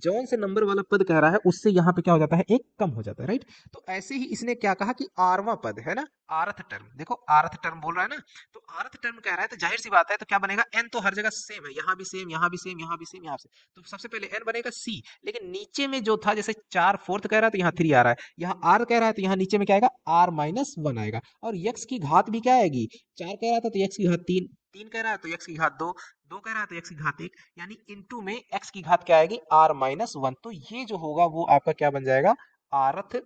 जौन से नंबर वाला पद कह रहा है, उससे यहाँ पे क्या हो जाता है, एक कम हो जाता है, राइट। तो ऐसे ही इसने क्या कहा कि आरवां पद है ना, आरथ टर्म, देखो आरथ टर्म बोल रहा है ना, तो आरथ टर्म कह रहा है, तो जाहिर सी बात है, तो क्या बनेगा, n तो हर जगह सेम है, यहाँ भी सेम, यहाँ भी सेम, यहाँ भी सेम, यहाँ से, तो सबसे पहले n बनेगा c। लेकिन नीचे में जो था, जैसे 4 फोर्थ कह रहा है, तो यहाँ 3 आ रहा है, यहाँ r कह रहा है, तो यहाँ नीचे में क्या आएगा, r-1 आएगा। और x की घात भी क्या आएगी, 4 कह रहा था तो x की घात 3, 3 कह रहा है तो x की घात 2, 2 कह रहा है तो x की घात 1, यानी इनटू में x की घात क्या आएगी, r-1। तो ये जो होगा वो आपका क्या बन जाएगा, आरथ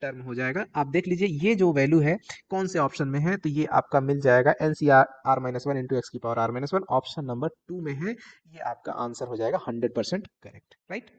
टर्म हो जाएगा। आप देख लीजिए ये जो वैल्यू है कौन से ऑप्शन में है, तो ये आपका मिल जाएगा NCR r-1 इंटू एक्स की पावर r-1, ऑप्शन नंबर 2 में है। ये आपका आंसर हो जाएगा 100% करेक्ट, राइट।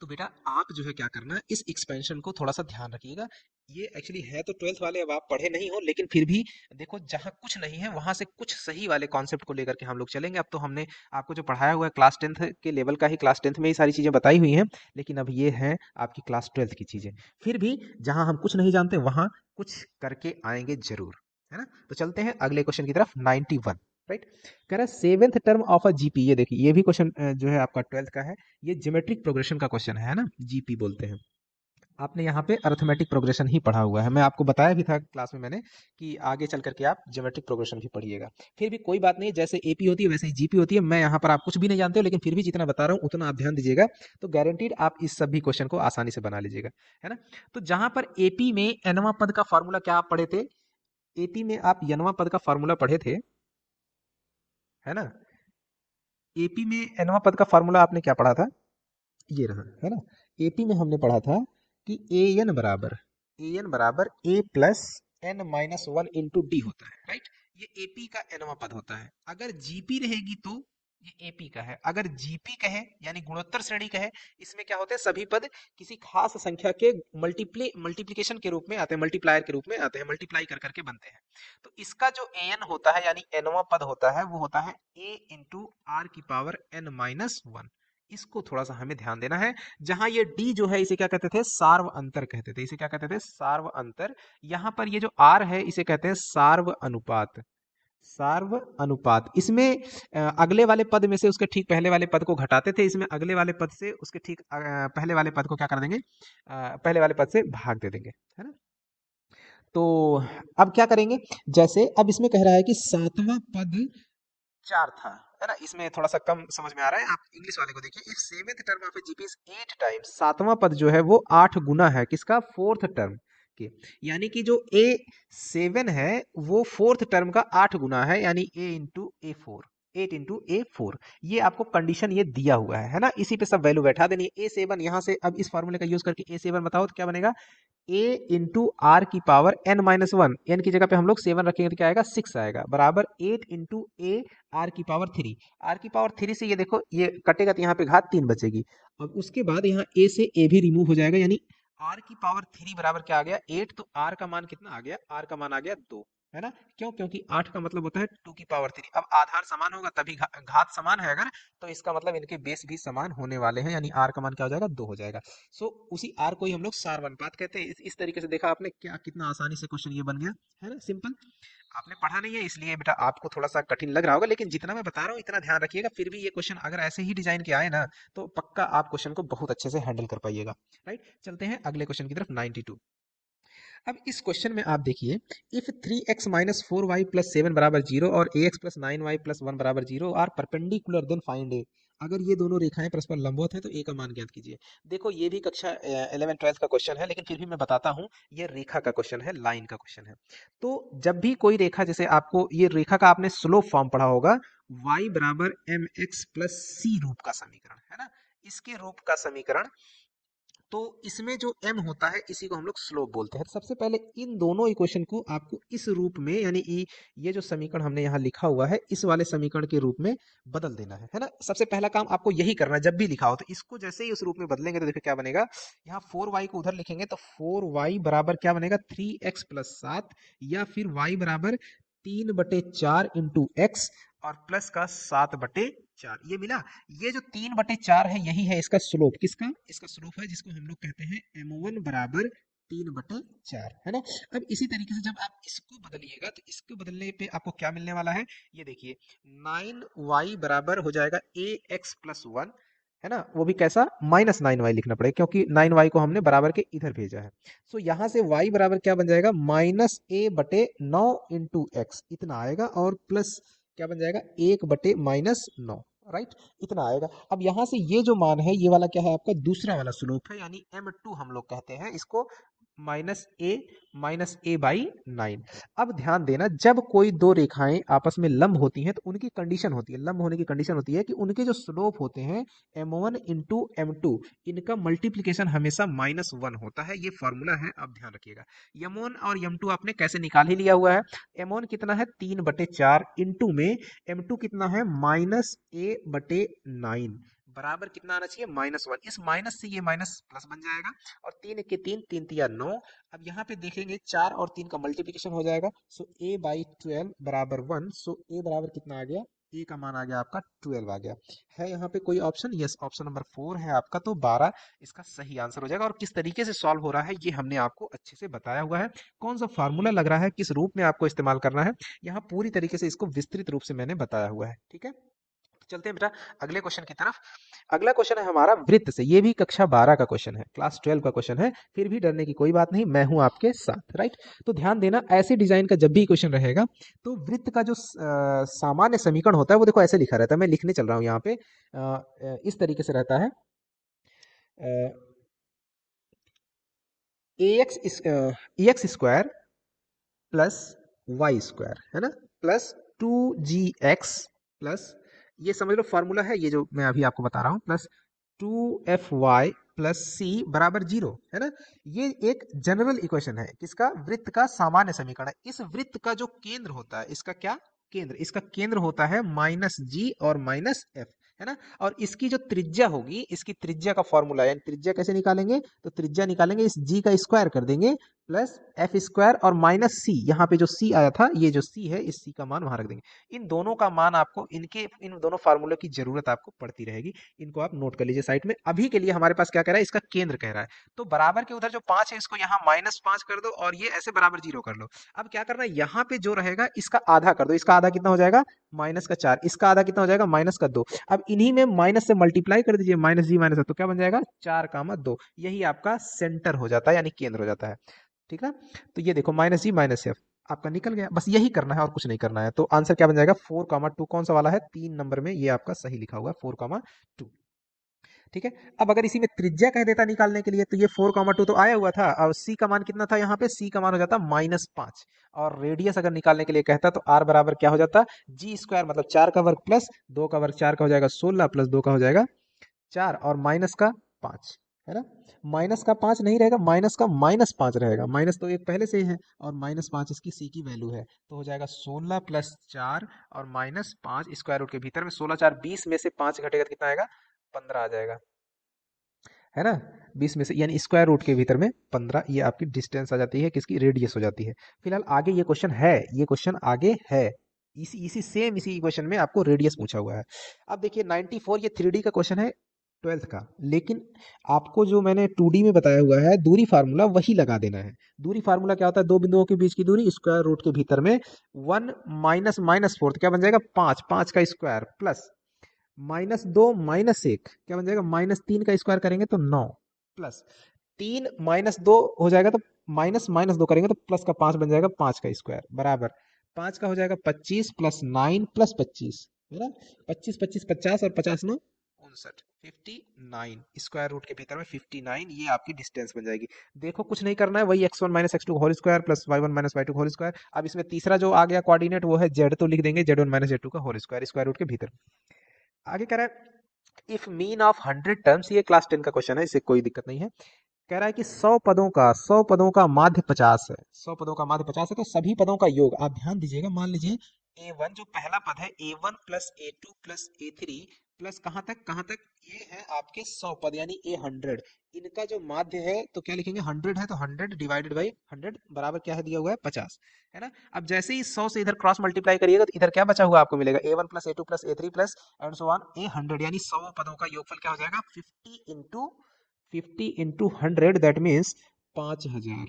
तो बेटा आप जो है क्या करना, इस एक्सपेंशन को थोड़ा सा ध्यान रखिएगा। ये एक्चुअली है तो 12th वाले, अब आप पढ़े नहीं हो, लेकिन फिर भी देखो, जहाँ कुछ नहीं है वहां से कुछ सही वाले कॉन्सेप्ट को लेकर के हम लोग चलेंगे। अब तो हमने आपको जो पढ़ाया हुआ है क्लास 10th के लेवल का ही, क्लास 10th में ही सारी चीजें बताई हुई हैं, लेकिन अब ये है आपकी क्लास 12th की चीजें। फिर भी जहां हम कुछ नहीं जानते वहां कुछ करके आएंगे जरूर, है ना। तो चलते हैं अगले क्वेश्चन की तरफ, 91, राइट। कह रहा है seventh term of a GP, ये देखिए ये भी क्वेश्चन जो है आपका 12th का है, ये ज्योमेट्रिक प्रोग्रेशन का क्वेश्चन है ना, जीपी बोलते हैं। आपने यहाँ पे अर्थमेटिक प्रोग्रेशन ही पढ़ा हुआ है। मैं आपको बताया भी था क्लास में मैंने कि आगे चल करके आप ज्योमेट्रिक प्रोग्रेशन भी पढ़िएगा। फिर भी कोई बात नहीं, जैसे एपी होती है वैसे ही जीपी होती है। मैं यहाँ पर आप कुछ भी नहीं जानते हो, लेकिन फिर भी जितना बता रहा हूँ उतना आप ध्यान दीजिएगा, तो गारंटीड आप इस सभी क्वेश्चन को आसानी से बना लीजिएगा, है ना। तो जहां पर एपी में एनवा पद का फॉर्मूला क्या आप पढ़े थे, एपी में आप एनवा पद का फॉर्मूला पढ़े थे, है ना। एपी में एनवा पद का फॉर्मूला आपने क्या पढ़ा था, ये रहा, है ना। एपी में हमने पढ़ा था कि ए एन बराबर a plus n minus one into d होता है, राइट। ये एपी का एनवा पद होता है। अगर जीपी रहेगी तो ये एपी का है। अगर जीपी कहे यानी गुणोत्तर श्रेणी कहे, इसमें क्या होते हैं, सभी पद किसी खास संख्या के मल्टीप्लीकेशन के रूप में आते हैं, मल्टीप्लायर के रूप में आते हैं, मल्टीप्लाई कर करके बनते हैं। तो इसका जो एन होता है यानी एनवा पद होता है, वो होता है ए इंटू आर की पावर एन माइनस वन। इसको थोड़ा सा हमें ध्यान देना है। जहां ये डी जो है, इसे क्या कहते थे, सार्व अंतर कहते थे। इसे क्या कहते थे, सार्व अंतर। यहाँ पर ये जो आर है, इसे कहते हैं सार्व अनुपात। सार्व अनुपात। इसमें अगले वाले पद में से उसके ठीक पहले वाले पद को घटाते थे, इसमें अगले वाले पद से उसके ठीक पहले वाले पद को क्या कर देंगे, पहले वाले पद से भाग दे देंगे, है ना। तो अब क्या करेंगे, जैसे अब इसमें कह रहा है कि सातवां पद चार था, है ना। इसमें थोड़ा सा कम समझ में आ रहा है, आप इंग्लिश वाले को देखिए। If seventh term of A GP is 8 times, सातवां पद जो है वो 8 गुना है किसका, फोर्थ टर्म के। यानी कि जो ए सेवन है वो फोर्थ टर्म का 8 गुना है, यानी ए इंटू ए फोर, 8 इंटू ए फोर। ये आपको कंडीशन ये दिया हुआ है ना। इसी पे सब वैल्यू बैठा देनी है। ए सेवन यहाँ से अब इस फॉर्मूले का यूज करके ए सेवन बताओ तो क्या बनेगा, ए इंटू आर की power N minus one. N की जगह पे हम लोग 7 रखेंगे तो क्या आएगा, 6 आएगा, बराबर 8 इंटू ए आर की पावर 3। आर की पावर 3 से ये देखो ये कटेगा तो यहाँ पे घात 3 बचेगी। अब उसके बाद यहाँ ए से ए भी रिमूव हो जाएगा, यानी आर की पावर 3 बराबर क्या आ गया, 8। तो आर का मान कितना आ गया, आर का मान आ गया 2, है ना। क्यों, क्योंकि 8 का मतलब होता है 2 की पावर 3। अब आधार समान होगा तभी घात समान है अगर, तो इसका मतलब इनके बेस भी समान होने वाले हैं, यानी आर का मान क्या हो जाएगा, 2 हो जाएगा। सो उसी आर को ही हम लोग सार अनुपात कहते हैं। इस तरीके से देखा आपने क्या, कितना आसानी से क्वेश्चन ये बन गया, है ना, सिंपल। आपने पढ़ा नहीं है इसलिए बेटा आपको थोड़ा सा कठिन लग रहा होगा, लेकिन जितना मैं बता रहा हूँ इतना ध्यान रखिएगा। फिर भी ये क्वेश्चन अगर ऐसे ही डिजाइन के आए ना, तो पक्का आप क्वेश्चन को बहुत अच्छे से हैंडल कर पाइएगा, राइट। चलते हैं अगले क्वेश्चन की तरफ, 92। अब इस क्वेश्चन में आप देखिए, if 3x minus four y plus seven बराबर जीरो और ax plus nine y plus one बराबर zero are perpendicular then find a. अगर ये दोनों रेखाएं परस्पर लंबवत है तो ए का मान ज्ञात कीजिए। देखो ये भी कक्षा 11 12 का क्वेश्चन है, लेकिन फिर भी मैं बताता हूँ, ये रेखा का क्वेश्चन है, लाइन का क्वेश्चन है। तो जब भी कोई रेखा, जैसे आपको ये रेखा का आपने स्लोप फॉर्म पढ़ा होगा, y बराबर एम एक्स प्लस सी रूप का समीकरण, है ना। इसके रूप का समीकरण, तो इसमें जो m होता है इसी को हम लोग स्लोप बोलते हैं। तो सबसे पहले इन दोनों इक्वेशन को आपको इस रूप में, यानी ये जो समीकरण हमने यहाँ लिखा हुआ है, इस वाले समीकरण के रूप में बदल देना है ना। सबसे पहला काम आपको यही करना है, जब भी लिखा हो तो इसको जैसे ही उस रूप में बदलेंगे तो देखिए क्या बनेगा। यहाँ 4y को उधर लिखेंगे तो 4y बराबर क्या बनेगा, 3x प्लस 7, या फिर y बराबर 3/4 इंटू एक्स और प्लस का 7/4, ये मिला। ये जो 3/4 है यही है इसका स्लोप, किसका, इसका स्लोप है, जिसको हम लोग कहते हैं m1 बराबर 3/4, है ना। अब इसी तरीके से जब आप इसको बदलिएगा तो इसको बदलने पे आपको क्या मिलने वाला है, ये देखिए 9y बराबर हो जाएगा ax प्लस वन, है ना। वो भी कैसा, -9y लिखना पड़ेगा क्योंकि 9y को हमने बराबर के इधर भेजा है। सो यहाँ से y बराबर क्या बन जाएगा, -a/9 इंटू एक्स, इतना आएगा, और प्लस क्या बन जाएगा, 1/-9, राइट, इतना आएगा। अब यहाँ से ये जो मान है, ये वाला क्या है आपका दूसरा वाला स्लोप है, यानी m2 हम लोग कहते हैं इसको, -a/9। अब ध्यान देना, जब कोई दो रेखाएं आपस में लंब होती हैं तो उनकी कंडीशन होती है, लंब होने की कंडीशन होती है कि उनके जो स्लोप होते हैं m1 इंटू m2, इनका मल्टीप्लीकेशन हमेशा -1 होता है। ये फॉर्मूला है, आप ध्यान रखिएगा। m1 और m2 आपने कैसे निकाल ही लिया हुआ है। m1 कितना है, 3/4 इंटू में m2 कितना है, -a/9, बराबर कितना आना चाहिए, -1। इस माइनस से ये माइनस प्लस बन जाएगा, और 3 के 3, 3 तिया 9। अब यहाँ पे देखेंगे 4 और 3 का मल्टीप्लिकेशन हो जाएगा, सो a/12 बराबर 1। सो a बराबर कितना आ गया, a का मान आ गया आपका 12 आ गया। है यहाँ पे कोई ऑप्शन, यस, ऑप्शन नंबर 4 है आपका, तो 12 इसका सही आंसर हो जाएगा। और किस तरीके से सॉल्व हो रहा है ये हमने आपको अच्छे से बताया हुआ है, कौन सा फार्मूला लग रहा है, किस रूप में आपको इस्तेमाल करना है, यहाँ पूरी तरीके से इसको विस्तृत रूप से मैंने बताया हुआ है, ठीक है। चलते हैं बेटा अगले क्वेश्चन की तरफ। अगला क्वेश्चन है हमारा वृत्त से। ये भी कक्षा 12 का क्वेश्चन है, क्लास 12 का क्वेश्चन है। फिर भी डरने की कोई बात नहीं, मैं हूं आपके साथ, राइट। तो ध्यान देना, ऐसे डिजाइन का जब भी क्वेश्चन रहेगा तो वृत्त का जो सामान्य समीकरण होता है वो देखो ऐसे लिखा रहता है। मैं लिखने चल रहा हूं यहाँ पे, इस तरीके से रहता है। X square plus Y square, है ना, प्लस 2gx प्लस, ये समझ लो फॉर्मूला है ये जो मैं अभी आपको बता रहा हूं, प्लस 2fy प्लस सी बराबर 0, है ना। ये एक जनरल इक्वेशन है किसका, वृत्त का सामान्य समीकरण है। इस वृत्त का जो केंद्र होता है, इसका क्या केंद्र, इसका केंद्र होता है माइनस जी और माइनस एफ, है ना। और इसकी जो त्रिज्या होगी, इसकी त्रिज्या का फॉर्मूला, यानी त्रिज्या कैसे निकालेंगे, तो त्रिज्या निकालेंगे इस जी का स्क्वायर कर देंगे प्लस एफ स्क्वायर और माइनस सी, यहाँ पे जो सी आया था, ये जो सी है, इस सी का मान वहां रख देंगे। इन दोनों का मान आपको, इन दोनों फार्मूले की जरूरत आपको पड़ती रहेगी। इनको आप नोट कर लीजिए साइड में। अभी के लिए हमारे पास क्या कह रहा है, इसका केंद्र कह रहा है। तो बराबर के उधर जो 5 है, इसको यहाँ -5 कर दो और ये ऐसे बराबर 0 कर लो। अब क्या करना है, यहाँ पे जो रहेगा इसका आधा कर दो। इसका आधा कितना हो जाएगा, -4। इसका आधा कितना हो जाएगा, -2। अब इन्हीं में माइनस से मल्टीप्लाई कर दीजिए, माइनस जी माइनस, तो क्या बन जाएगा 4, 2। यही आपका सेंटर हो जाता है, यानी केंद्र हो जाता है, ठीक है। तो ये देखो माइनस जी माइनस एफ आपका निकल गया। बस यही करना है और कुछ नहीं करना है। तो आंसर क्या बन जाएगा, 4, 2। कौन सा वाला है, 3 नंबर में ये आपका सही लिखा हुआ है, 4, 2। ठीक है। अब अगर इसी में त्रिज्या कह देता निकालने के लिए, तो ये 4, 2 तो आया हुआ था। और सी का मान कितना था, यहाँ पे सी का मान हो जाता -5। और रेडियस अगर निकालने के लिए कहता तो आर बराबर क्या हो जाता, जी स्क्वायर, मतलब 4 का वर्ग प्लस 2 का वर्ग, 4 का हो जाएगा 16 प्लस 2 का हो जाएगा 4, और माइनस का 5, है ना। माइनस का 5 नहीं रहेगा, माइनस का -5 रहेगा। माइनस तो एक पहले से ही है, और -5 इसकी सी की वैल्यू है। तो हो जाएगा 16 प्लस 4 और -5 स्क्वायर रूट के भीतर में 16, 4, 20 में से 5 घटेगा तो कितना आएगा, 15 आ जाएगा, है ना। 20 में से, यानी स्क्वायर रूट के भीतर में 15, ये आपकी डिस्टेंस आ जाती है, किसकी, रेडियस हो जाती है। फिलहाल आगे ये क्वेश्चन है, ये क्वेश्चन आगे है, इसी क्वेश्चन में आपको रेडियस पूछा हुआ है। अब देखिए 94, ये 3D का क्वेश्चन है 12th का, लेकिन आपको जो मैंने 2D में बताया हुआ है दूरी फार्मूला, वही लगा देना है। दूरी फार्मूला क्या होता है, दो बिंदुओं के बीच की दूरी, स्क्वायर रूट के भीतर में 1 माइनस -4, तो क्या बन जाएगा 5, 5 का स्क्वायर प्लस -2 -1, क्या बन जाएगा, -3 का स्क्वायर करेंगे तो 9, प्लस 3 -2 हो जाएगा, तो माइनस -2 करेंगे तो प्लस का 5 बन जाएगा, 5 का स्क्वायर बराबर 5 का हो जाएगा 25 प्लस 9 प्लस 25, है ना। 25 25 50 और 50 9 59, 59 स्क्वायर रूट के भीतर में 59, ये आपकी डिस्टेंस बन जाएगी। देखो कुछ नहीं करना है, वही x1 - x2 whole square plus y1 - y2 whole square. अब इसमें तीसरा जो आ गया कोऑर्डिनेट, वो है z, तो लिख देंगे z1 - z2 का होल स्क्वायर, स्क्वायर रूट के भीतर। आगे कह रहा है इफ मीन ऑफ 100 टर्म्स, ये क्लास 10 का क्वेश्चन है, इससे कोई दिक्कत नहीं है। कह रहा है कि 100 पदों का माध्य 50 है, 100 पदों का माध्य 50 है, तो सभी पदों का योग, आप ध्यान दीजिएगा, मान लीजिए A1 जो पहला पद है, A1 plus A2 plus A3 plus कहाँ तक, ये है आपके 100 पद, यानी A100। इनका जो माध्य है तो क्या लिखेंगे, 100 है तो 100 डिवाइडेड बाई 100 बराबर क्या है दिया हुआ है, 50, है ना। अब जैसे ही 100 से इधर क्रॉस मल्टीप्लाई करिएगा तो इधर क्या बचा हुआ आपको मिलेगा, A1 plus A2 plus A3 plus and so on A100, यानी 100 पदों का योगफल क्या हो जाएगा, 50 इंटू 100, दैट मीन्स 5000,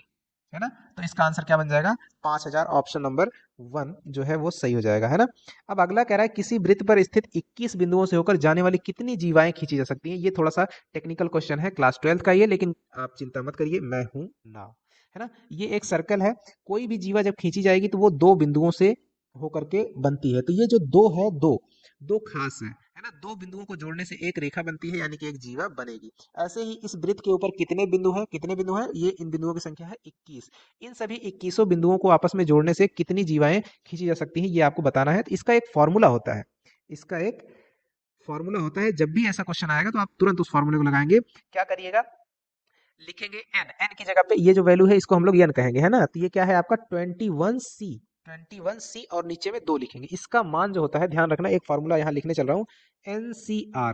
है ना। तो इसका आंसर क्या बन जाएगा, 5000, ऑप्शन नंबर 1 जो है वो सही हो जाएगा, है ना। अब अगला कह रहा है किसी वृत्त पर स्थित 21 बिंदुओं से होकर जाने वाली कितनी जीवाएं खींची जा सकती हैं। ये थोड़ा सा टेक्निकल क्वेश्चन है, क्लास 12 का ये, लेकिन आप चिंता मत करिए, मैं हूं ना, है ना। ये एक सर्कल है, कोई भी जीवा जब खींची जाएगी तो वो दो बिंदुओं से होकर के बनती है। तो ये जो दो है, दो दो खास है ना, दो बिंदुओं को जोड़ने से एक रेखा बनती है, यानी कि एक जीवा बनेगी। ऐसे ही इस वृत्त के ऊपर कितने बिंदु हैं, ये इन बिंदुओं की संख्या है 21। इन सभी 21 बिंदुओं को आपस में जोड़ने से कितनी जीवाएं खींची जा सकती हैं, ये आपको बताना है। तो इसका एक फॉर्मूला होता है, इसका एक फॉर्मूला होता है। जब भी ऐसा क्वेश्चन आएगा तो आप तुरंत उस फॉर्मूले को लगाएंगे। क्या करिएगा, लिखेंगे एन, एन की जगह पे ये जो वैल्यू है इसको हम लोग एन कहेंगे, है ना। तो ये क्या है आपका 21C, 21C, और नीचे में 2 लिखेंगे। इसका मान जो होता है, ध्यान रखना, एक फॉर्मूला यहाँ लिखने चल रहा हूँ, NCR,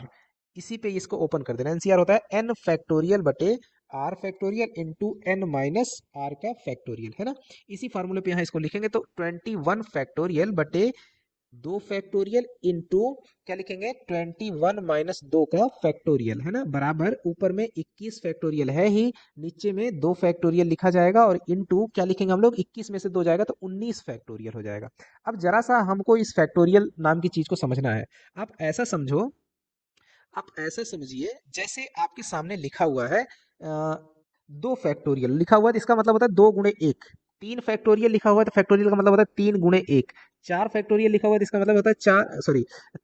इसी पे इसको ओपन कर देना। NCR होता है n फैक्टोरियल बटे r factorial into n minus r का फैक्टोरियल, है ना। इसी फॉर्मूले पे यहाँ इसको लिखेंगे तो 21 फैक्टोरियल बटे 2 फैक्टोरियल इंटू क्या लिखेंगे 21 माइनस 2 का फैक्टोरियल, है ना, बराबर ऊपर में 21 फैक्टोरियल है ही, नीचे में 2 फैक्टोरियल लिखा जाएगा और इंटू क्या लिखेंगे हम लोग 21 में से 2 जाएगा तो 19 फैक्टोरियल हो जाएगा। अब जरा सा हमको इस फैक्टोरियल नाम की चीज को समझना है। आप ऐसा समझो, आप ऐसा समझिए जैसे आपके सामने लिखा हुआ है 2 फैक्टोरियल लिखा हुआ है तो इसका मतलब होता है 2 गुणे 1। 3 फैक्टोरियल लिखा हुआ है तो फैक्टोरियल का मतलब होता है 3 गुणे 1। 4 फैक्टोरियल लिखा हुआ है तो इसका मतलब होता है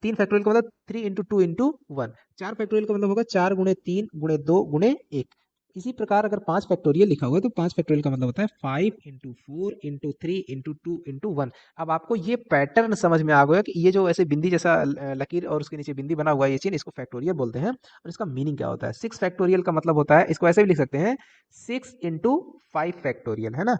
3 फैक्टोरियल का मतलब 3 इंटू 2 इंटू 1। 4 फैक्टोरियल का मतलब होगा 4 गुणे 3 गुणे 2 गुणे 1। इसी प्रकार अगर 5 फैक्टोरियल लिखा हुआ है तो 5 फैक्टोरियल का मतलब होता है 5 इंटू 4 इंटू 3 इंटू 2 इंटू 1। अब आपको ये पैटर्न समझ में आ गया कि ये जो ऐसे बिंदी जैसा लकीर और उसके नीचे बिंदी बना हुआ है ये चीज, इसको फैक्टोरियल बोलते हैं। और इसका मीनिंग क्या होता है, 6 फैक्टोरियल का मतलब होता है, इसको ऐसे भी लिख सकते हैं 6 इंटू 5 फैक्टोरियल, है ना,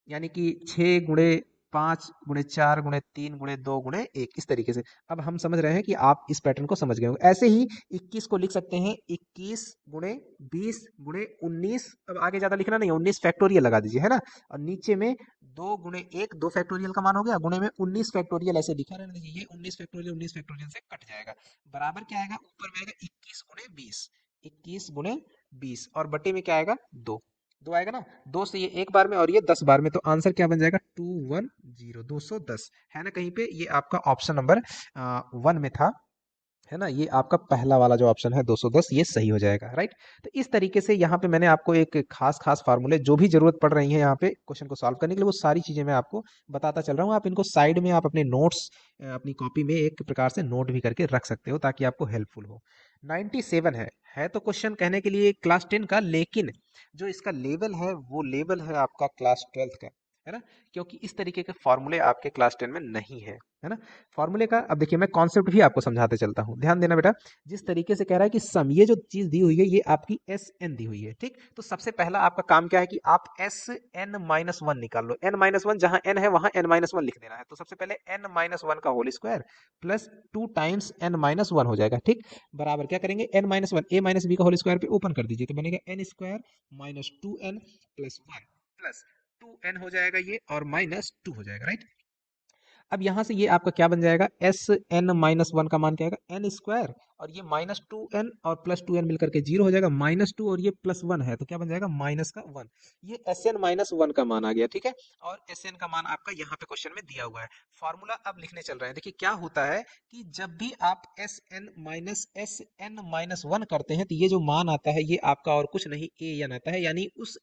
यानी कि 6 गुणे 5 गुणे 4 गुणे 3 गुणे 2 गुणे 1 इस तरीके से। अब हम समझ रहे हैं कि आप इस पैटर्न को समझ गए होंगे। ऐसे ही 21 को लिख सकते हैं 21 गुणे 20 गुणे 19। अब आगे ज्यादा लिखना नहीं है, 19 फैक्टोरियल लगा दीजिए, है ना, और नीचे में 2 गुणे 1 2 फैक्टोरियल का मान हो गया, गुणे में 19 फैक्टोरियल ऐसे लिखा रहने दीजिए, ये 19 फैक्टोरियल से कट जाएगा, बराबर क्या आएगा, ऊपर में आएगा 21 गुणे 20, 21 गुणे 20 और बटे में क्या आएगा 2। 2 आएगा ना, 2 से ये एक बार में और ये 10 बार में, तो आंसर क्या बन जाएगा 210, 210, है ना, कहीं पे ये आपका ऑप्शन नंबर 1 में था, है ना, ये आपका पहला वाला जो ऑप्शन है 210 ये सही हो जाएगा, राइट। तो इस तरीके से यहाँ पे मैंने आपको एक खास खास फार्मूले जो भी जरूरत पड़ रही है यहाँ पे क्वेश्चन को सॉल्व करने के लिए वो सारी चीजें मैं आपको बताता चल रहा हूँ। आप इनको साइड में आप अपने नोट्स अपनी कॉपी में एक प्रकार से नोट भी करके रख सकते हो ताकि आपको हेल्पफुल हो। 97 है तो क्वेश्चन कहने के लिए क्लास 10 का, लेकिन जो इसका लेवल है वो लेवल है आपका क्लास 12 का, है ना, क्योंकि इस तरीके के फॉर्मूले आपके क्लास 10 में नहीं है ना। फॉर्मूले का अब देखिए मैं कॉन्सेप्ट भी आपको समझाते चलता हूँ, ध्यान देना बेटा। जिस तरीके से कह रहा है कि सम, ये जो चीज दी हुई है ये आपकी एस एन दी हुई है, ठीक। तो सबसे पहला आपका काम क्या है कि आप एस एन माइनस वन निकाल लो। एन माइनस वन जहां एन है वहां एन माइनस वन लिख देना है। तो सबसे पहले एन माइनस वन का whole square plus 2 times N minus one हो जाएगा, ठीक, बराबर क्या करेंगे N minus one A minus B का होल स्क्वायर पे ओपन कर दीजिए, तो बनेगा N square minus 2n plus 1 plus 2n हो जाएगा ये और माइनस 2 हो जाएगा, राइट। अब यहां से ये आपका क्या बन जाएगा, एस एन माइनस वन का मान क्या आएगा एन स्क्वायर, और ये माइनस 2n और प्लस 2n मिलकर के 0 हो जाएगा, माइनस 2 और ये प्लस 1 है तो क्या बन जाएगा माइनस का 1। ये एस एन माइनस वन का मान आ गया, ठीक है। और एस एन का मान आपका यहाँ पे क्वेश्चन में दिया हुआ है। फॉर्मूला अब लिखने चल रहे हैं। देखिए क्या होता है कि जब भी आप एस एन माइनस वन करते हैं तो ये जो मान आता है ये आपका और कुछ नहीं ए एन आता है, यानी उस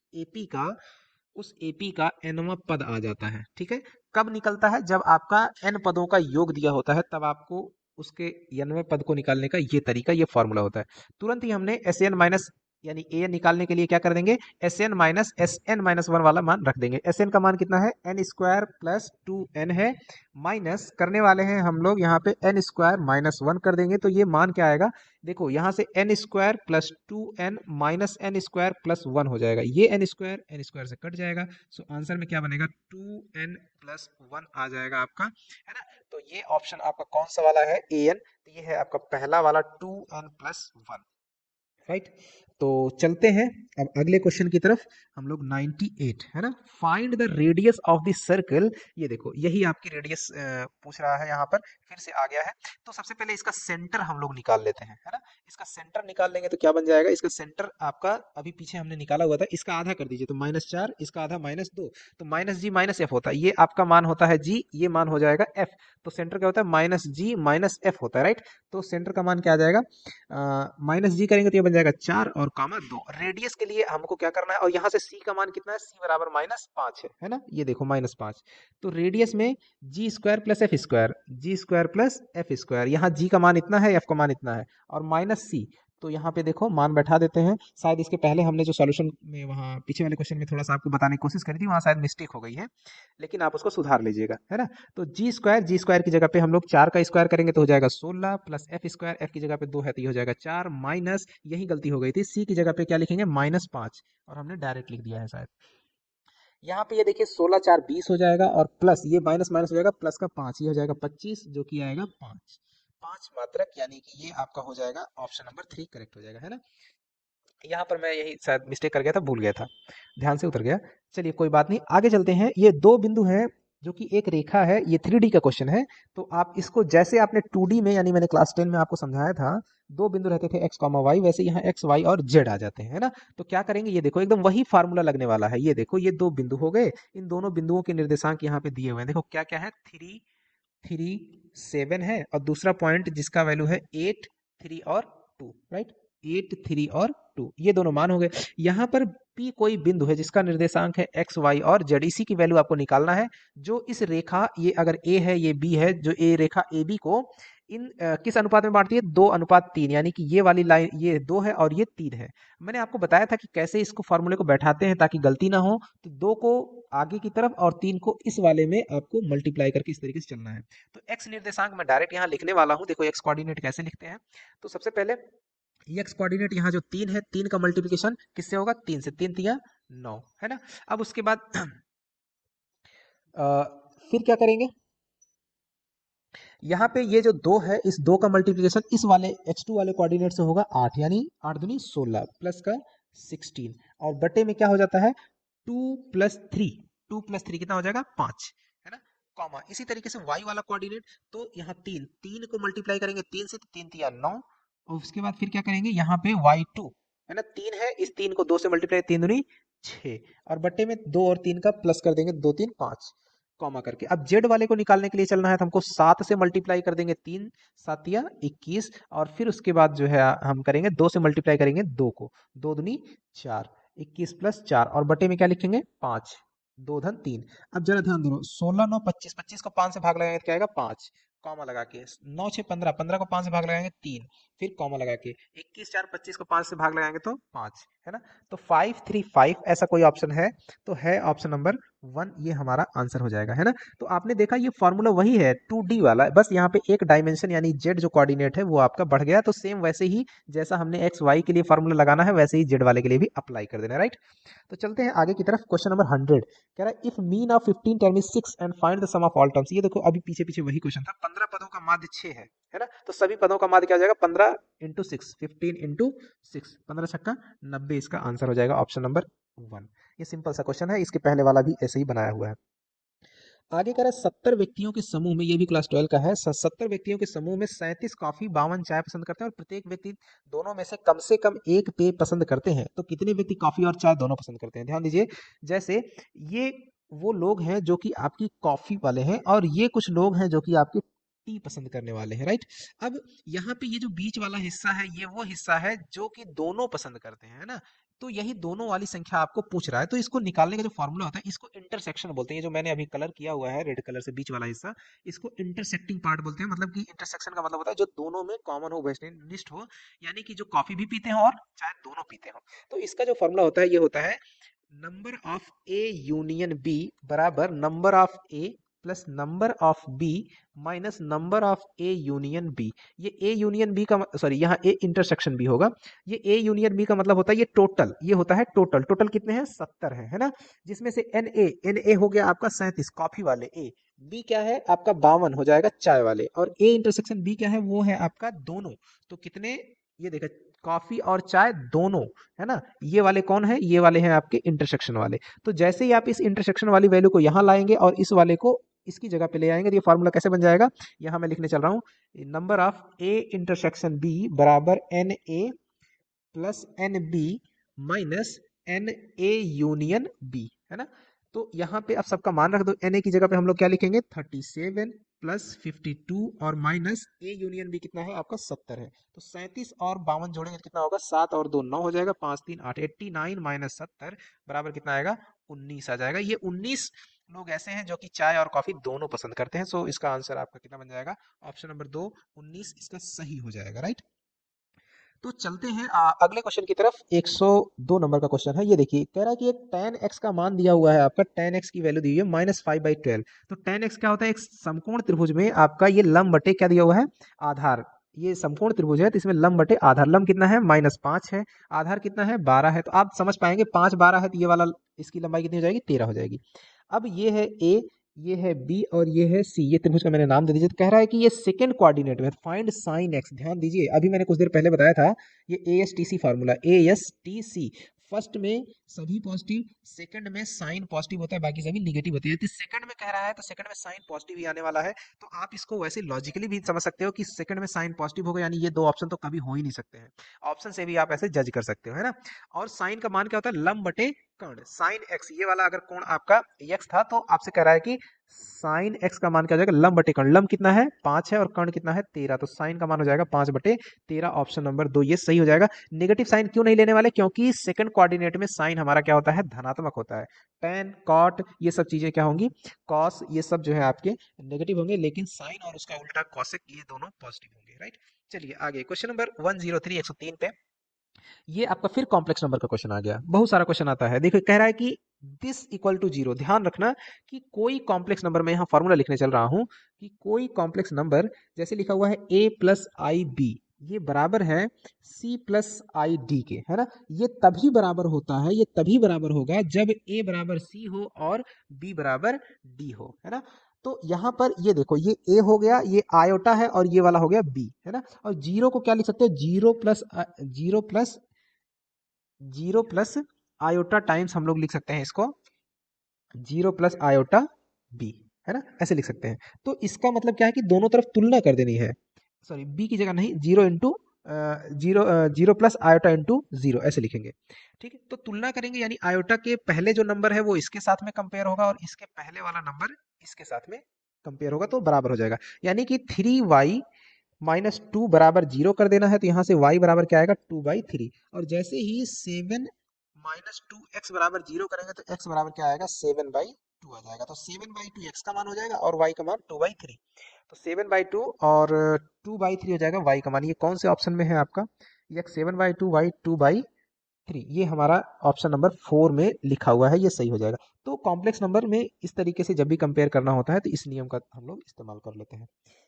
एपी का एनवा पद आ जाता है, ठीक है। कब निकलता है, जब आपका एन पदों का योग दिया होता है तब आपको उसके एनवें पद को निकालने का ये तरीका, ये फॉर्मूला होता है। तुरंत ही हमने एस एन माइनस यानी ए एन निकालने के लिए क्या कर देंगे, एस एन माइनस वन वाला मान रख देंगे। एस एन का मान कितना है एन स्क्वायर प्लस 2n है, माइनस करने वाले हैं हम लोग यहाँ पे एन स्क्वायर माइनस वन कर देंगे, तो ये मान क्या आएगा, देखो यहाँ से N square plus 2n minus N square plus 1 हो जाएगा, ये एन स्क्वायर से कट जाएगा। सो आंसर में क्या बनेगा 2n प्लस 1 आ जाएगा आपका, है ना। तो ये ऑप्शन आपका कौन सा वाला है ए एन, तो ये है आपका पहला वाला 2n प्लस 1, राइट। तो चलते हैं अब अगले क्वेश्चन की तरफ। हम लोग 98 है ना, find the radius of the circle. ये देखो यही आपकी रेडियस पूछ रहा है यहाँ पर, फिर से आ गया है। तो सबसे पहले इसका सेंटर हम लोग निकाल लेते हैं, है ना। इसका सेंटर निकाल लेंगे तो क्या बन जाएगा, इसका सेंटर आपका अभी पीछे हमने निकाला हुआ था, इसका आधा कर दीजिए तो -4, इसका आधा -2, तो माइनस जी माइनस एफ होता है, ये आपका मान होता है जी, ये मान हो जाएगा एफ। तो सेंटर क्या होता है माइनस जी माइनस एफ होता है, राइट। तो सेंटर का मान क्या आ जाएगा, माइनस जी करेंगे तो ये बन जाएगा 4 और कामा 2। रेडियस के लिए हमको क्या करना है, और यहाँ से सी का मान कितना है, सी बराबर -5 है ना, ये देखो -5। तो रेडियस में जी स्क्वायर प्लस एफ स्क्वायर, जी स्क्वायर प्लस एफ स्क्वायर, यहाँ जी का मान इतना है एफ का मान इतना है और माइनस सी। तो यहाँ पे देखो मान बैठा देते हैं, शायद इसके पहले हमने जो सॉल्यूशन में वहाँ पीछे वाले क्वेश्चन में थोड़ा सा आपको बताने की कोशिश करी थी, वहाँ शायद मिस्टेक हो गई है, लेकिन आप उसको सुधार लीजिएगा, है ना। तो जी स्क्वायर की जगह पे हम लोग 4 का स्क्वायर करेंगे तो हो जाएगा 16 प्लस एफ स्क्वायर, एफ की जगह पे 2 है तो ये हो जाएगा 4 माइनस, यही गलती हो गई थी, सी की जगह पे क्या लिखेंगे -5 और हमने डायरेक्ट लिख दिया है शायद। यहाँ पे ये देखिए 16 4 20 हो जाएगा और प्लस ये माइनस माइनस हो जाएगा, प्लस का 5 ये हो जाएगा 25 जो कि आएगा 5 5 मात्रक, यानी कि ये आपका हो जाएगा ऑप्शन नंबर 3 करेक्ट हो जाएगा, है ना। यहाँ पर मैं यही शायद मिस्टेक कर गया था, भूल गया था, ध्यान से उतर गया। चलिए कोई बात नहीं, आगे चलते हैं। ये दो बिंदु हैं जो कि एक रेखा है, ये 3D का क्वेश्चन है। तो आप इसको जैसे आपने 2D में, यानी मैंने क्लास 10 में आपको समझाया था, दो बिंदु रहते थे x कॉमा वाई, वैसे यहाँ x y और z आ जाते हैं, है ना। तो क्या करेंगे, ये देखो एकदम वही फार्मूला लगने वाला है। ये देखो ये दो बिंदु हो गए, इन दोनों बिंदुओं के निर्देशांक यहाँ पे दिए हुए हैं। देखो क्या क्या है, 3 3 7 है, और दूसरा पॉइंट जिसका वैल्यू है 8 3 और 2, राइट। 8 3 और 2, ये दोनों मान हो गए। यहाँ पर P कोई बिंदु है जिसका निर्देशांक है x y और z, इसी की वैल्यू आपको निकालना है। जो इस रेखा, ये अगर a है ये b है, जो a रेखा ab को इन किस अनुपात में बांटती है, 2:3, यानी कि ये वाली लाइन ये 2 है और ये 3 है। मैंने आपको बताया था कि कैसे इसको फॉर्मूले को बैठाते हैं ताकि गलती ना हो। तो 2 को आगे की तरफ और 3 को इस वाले में आपको मल्टीप्लाई करके इस तरीके से चलना है। तो x निर्देशांक मैं डायरेक्ट यहाँ लिखने वाला हूँ। देखो x कोऑर्डिनेट कैसे लिखते हैं। तो सबसे पहले x कोऑर्डिनेट यहाँ जो 3 है, 3 का मल्टीप्लिकेशन किससे होगा, 3 से, 3 तिया 9, है ना। अब उसके बाद फिर क्या करेंगे, यहाँ पे ये जो 2 है, इस 2 का मल्टीप्लिकेशन इस वाले x2 वाले कोऑर्डिनेट से होगा 8, यानी 8 दूनी 16 प्लस का 16, और बटे में क्या हो जाता है 2 प्लस 3, 2 प्लस 3 कितना हो जाएगा 5, है ना। कॉमा इसी तरीके से y वाला कोऑर्डिनेट, तो यहाँ 3 3 को मल्टीप्लाई करेंगे 3 से, तो 3 तिया 9, और उसके बाद फिर क्या करेंगे, यहाँ पे y2 है ना, 3 है, इस 3 को 2 से मल्टीप्लाई, 3 दूनी 6, और बटे में 2 और 3 का प्लस कर देंगे, 2 3 5, कॉमा करके। अब जेड वाले को निकालने के लिए चलना है, तो हमको 7 से मल्टीप्लाई कर देंगे, 3 7 या 21, और फिर उसके बाद जो है हम करेंगे 2 से मल्टीप्लाई करेंगे 2 को, 2 दूनी 4, 21 प्लस 4, और बटे में क्या लिखेंगे 5, 2 धन 3। अब जरा ध्यान दो, 16 9 25, 25 को 5 से भाग लगाएंगे तो क्या आएगा 5, कॉमा लगा के, 9 6 15, 15 को 5 से भाग लगाएंगे 3, फिर कॉमा लगा के, 21 4 25 को 5 से भाग लगाएंगे तो 5, है ना। तो 5 3 5 ऐसा कोई ऑप्शन है तो है ऑप्शन नंबर 1, ये हमारा आंसर हो जाएगा, है ना। तो आपने देखा ये फॉर्मूला वही है 2D वाला, बस यहाँ पे एक डायमेंशन यानी जेड जो कोऑर्डिनेट है वो आपका बढ़ गया। तो सेम वैसे ही जैसा हमने एक्स वाई के लिए फॉर्मूला लगाना है, वैसे ही जेड वाले के लिए भी अप्लाई कर देना है, राइट। तो चलते हैं आगे की तरफ। क्वेश्चन नंबर 100 कह रहा है if mean of 15 term is 6 and find the sum of all terms. ये देखो अभी पीछे पीछे वही क्वेश्चन था, 15 पदों का माध्य 6 है ना। तो सभी पदों का माध्य क्या हो जाएगा, 15 इंटू 6, 15 इंटू 6, 15 छक्का 90, इसका आंसर हो जाएगा ऑप्शन नंबर 1। ये सिंपल सा क्वेश्चन है, इसके पहले वाला भी ऐसे ही बनाया हुआ है। आगे कह रहा है 70 व्यक्तियों के समूह में, ये भी क्लास 12 का है, 70 व्यक्तियों के समूह में 37 कॉफी 52 चाय पसंद करते हैं और प्रत्येक व्यक्ति दोनों में से कम एक पेय पसंद करते हैं। तो कितने व्यक्ति कॉफी और चाय दोनों पसंद करते हैं, ध्यान दीजिए। जैसे ये वो लोग हैं जो कि आपकी कॉफी वाले हैं, और ये कुछ लोग हैं जो कि आपकी टी पसंद करने वाले हैं, राइट। अब यहाँ पे ये जो बीच वाला हिस्सा है, ये वो हिस्सा है जो कि दोनों पसंद करते हैं, है ना। तो यही दोनों वाली संख्या आपको पूछ रहा है, तो इसको निकालने का जो फॉर्मूला होता है, इसको इंटरसेक्शन बोलते हैं। ये जो मैंने अभी कलर किया हुआ है रेड कलर से बीच वाला हिस्सा, इसको इंटरसेक्टिंग पार्ट बोलते हैं। मतलब कि इंटरसेक्शन का मतलब होता है जो दोनों में कॉमन हो, वेस्टर्निस्ट हो, यानी कि जो कॉफी भी पीते हो और चाय दोनों पीते हो। तो इसका जो फॉर्मूला होता है, ये होता है number of A union B बराबर number of A plus number of B minus number of A union B. ये ए यूनियन बी का सॉरी, यहाँ ए इंटरसेक्शन बी होगा। ये ए यूनियन बी का मतलब होता है ये टोटल, ये होता है टोटल। टोटल कितने हैं, 70 है ना। जिसमें से एन ए हो गया आपका 37 कॉफी वाले ए, बी क्या है आपका 52 हो जाएगा चाय वाले, और ए इंटरसेक्शन बी क्या है, वो है आपका दोनों। तो कितने, ये देखा, कॉफी और चाय दोनों, है ना। ये वाले कौन है, ये वाले हैं आपके इंटरसेक्शन वाले। तो जैसे ही आप इस इंटरसेक्शन वाली वैल्यू को यहाँ लाएंगे और इस वाले को इसकी जगह पे ले आएंगे, तो ये फॉर्मूला कैसे बन जाएगा, यहाँ मैं लिखने चल रहा हूँ, number of A intersection B बराबर n A plus n B minus n A union B, है ना। तो यहाँ पे आप सबका मान रख दो, एन ए की जगह पे हम लोग क्या लिखेंगे 37 प्लस 52 और माइनस ए यूनियन बी कितना है आपका 70 है। तो 37 और 52 जोड़ेंगे तो कितना होगा, 7 और 2 9 हो जाएगा, 5 3 8, 89 माइनस 70 बराबर कितना आएगा 19 आ जाएगा। ये 19 लोग ऐसे हैं जो कि चाय और कॉफी दोनों पसंद करते हैं। सो इसका आंसर आपका कितना बन जाएगा, ऑप्शन नंबर 2 19 इसका सही हो जाएगा, राइट। तो चलते हैं अगले क्वेश्चन की तरफ। 102 नंबर का क्वेश्चन है, ये देखिए कह रहा है कि एक tan x का मान दिया हुआ है आपका, tan x की वैल्यू दी हुई है -5/12। तो tan x क्या होता है, एक समकोण त्रिभुज में आपका ये लंब बटे क्या दिया हुआ है, आधार। ये समकोण त्रिभुज है तो इसमें लंब बटे आधार, लंब कितना है -5 है, आधार कितना है 12 है। तो आप समझ पाएंगे 5 12 है तो ये वाला इसकी लंबाई कितनी हो जाएगी 13 हो जाएगी। अब ये है ए, ये है बी और ये है सी, ये त्रिभुज का मैंने नाम दे दीजिए। तो कह रहा है कि ये सेकंड कोऑर्डिनेट में फाइंड साइन एक्स। ध्यान दीजिए अभी मैंने कुछ देर पहले बताया था ये A S T C formula, A S T C. First में सभी पॉजिटिव, सेकंड में साइन पॉजिटिव होता है, बाकी सभी निगेटिव होती है। यदि सेकंड में कह रहा है तो सेकंड में साइन पॉजिटिव ही आने वाला है। तो आप इसको वैसे लॉजिकली भी समझ सकते हो कि सेकंड में साइन पॉजिटिव होगा, यानी ये दो ऑप्शन तो कभी हो ही नहीं सकते हैं। ऑप्शन से भी आप ऐसे जज कर सकते हो, है ना। और साइन का मान क्या होता है, लंब बटे कर्ण। साइन एक्स, ये वाला अगर कोण आपका एक्स था तो आपसे कह रहा है कि साइन एक्स का मान क्या हो जाएगा, लंब बटे कर्ण। लंब कितना है 5 है और कर्ण कितना है 13, तो साइन का मान हो जाएगा 5/13। ऑप्शन नंबर 2 ये सही हो जाएगा। नेगेटिव साइन क्यों नहीं लेने वाले, क्योंकि सेकंड कोऑर्डिनेट में साइन हमारा क्या होता है, धनात्मक होता है। टेन कॉट ये सब चीजें क्या होंगी, कॉस, ये सब जो है आपके नेगेटिव होंगे, लेकिन साइन और उसका उल्टा कॉसेक ये दोनों पॉजिटिव होंगे, राइट। चलिए आगे क्वेश्चन नंबर 103 103 पे, ये आपका फिर कॉम्प्लेक्स नंबर का क्वेश्चन आ गया। बहुत सारा क्वेश्चन आता है, देखो कह रहा है कि दिस इक्वल टू जीरो। ध्यान रखना कि कोई कॉम्प्लेक्स नंबर, मैं यहाँ फॉर्मूला लिखने चल रहा हूँ कि कोई कॉम्प्लेक्स नंबर जैसे लिखा हुआ है a प्लस आई बी, ये बराबर है c प्लस आई डी के, है ना। ये तभी बराबर होता है, ये तभी बराबर होगा जब a बराबर c हो और b बराबर d हो, है ना। तो यहाँ पर ये देखो, ये a हो गया, ये आयोटा है और ये वाला हो गया b, है ना। और जीरो को क्या लिख सकते हो, जीरो प्लस आयोटा टाइम्स हम लोग लिख सकते हैं इसको, जीरो प्लस आयोटा बी, है ना, ऐसे लिख सकते हैं। तो इसका मतलब क्या है कि दोनों तरफ तुलना कर देनी है, सॉरी बी की जगह नहीं, zero into zero, zero plus iota into zero, ऐसे लिखेंगे। ठीक है, तो तुलना करेंगे, यानी आयोटा के पहले जो नंबर है वो इसके साथ में कंपेयर होगा और इसके पहले वाला नंबर इसके साथ में कंपेयर होगा, तो बराबर हो जाएगा। यानी कि 3y-2 बराबर जीरो कर देना है, तो यहाँ से y बराबर क्या आएगा, 2/3। और जैसे ही 7-2x बराबर जीरो करेंगे तो x बराबर क्या आएगा, 7/2 आ जाएगा। तो 7/2 x का मान हो जाएगा और y का मान 2/3। तो 7/2 और 2/3 हो जाएगा y का मान। ये कौन से ऑप्शन में है आपका, x 7/2 y 2/3, ये हमारा ऑप्शन नंबर 4 में लिखा हुआ है, ये सही हो जाएगा। तो कॉम्प्लेक्स नंबर में इस तरीके से जब भी कंपेयर करना होता है तो इस नियम का हम लोग इस्तेमाल कर लेते हैं।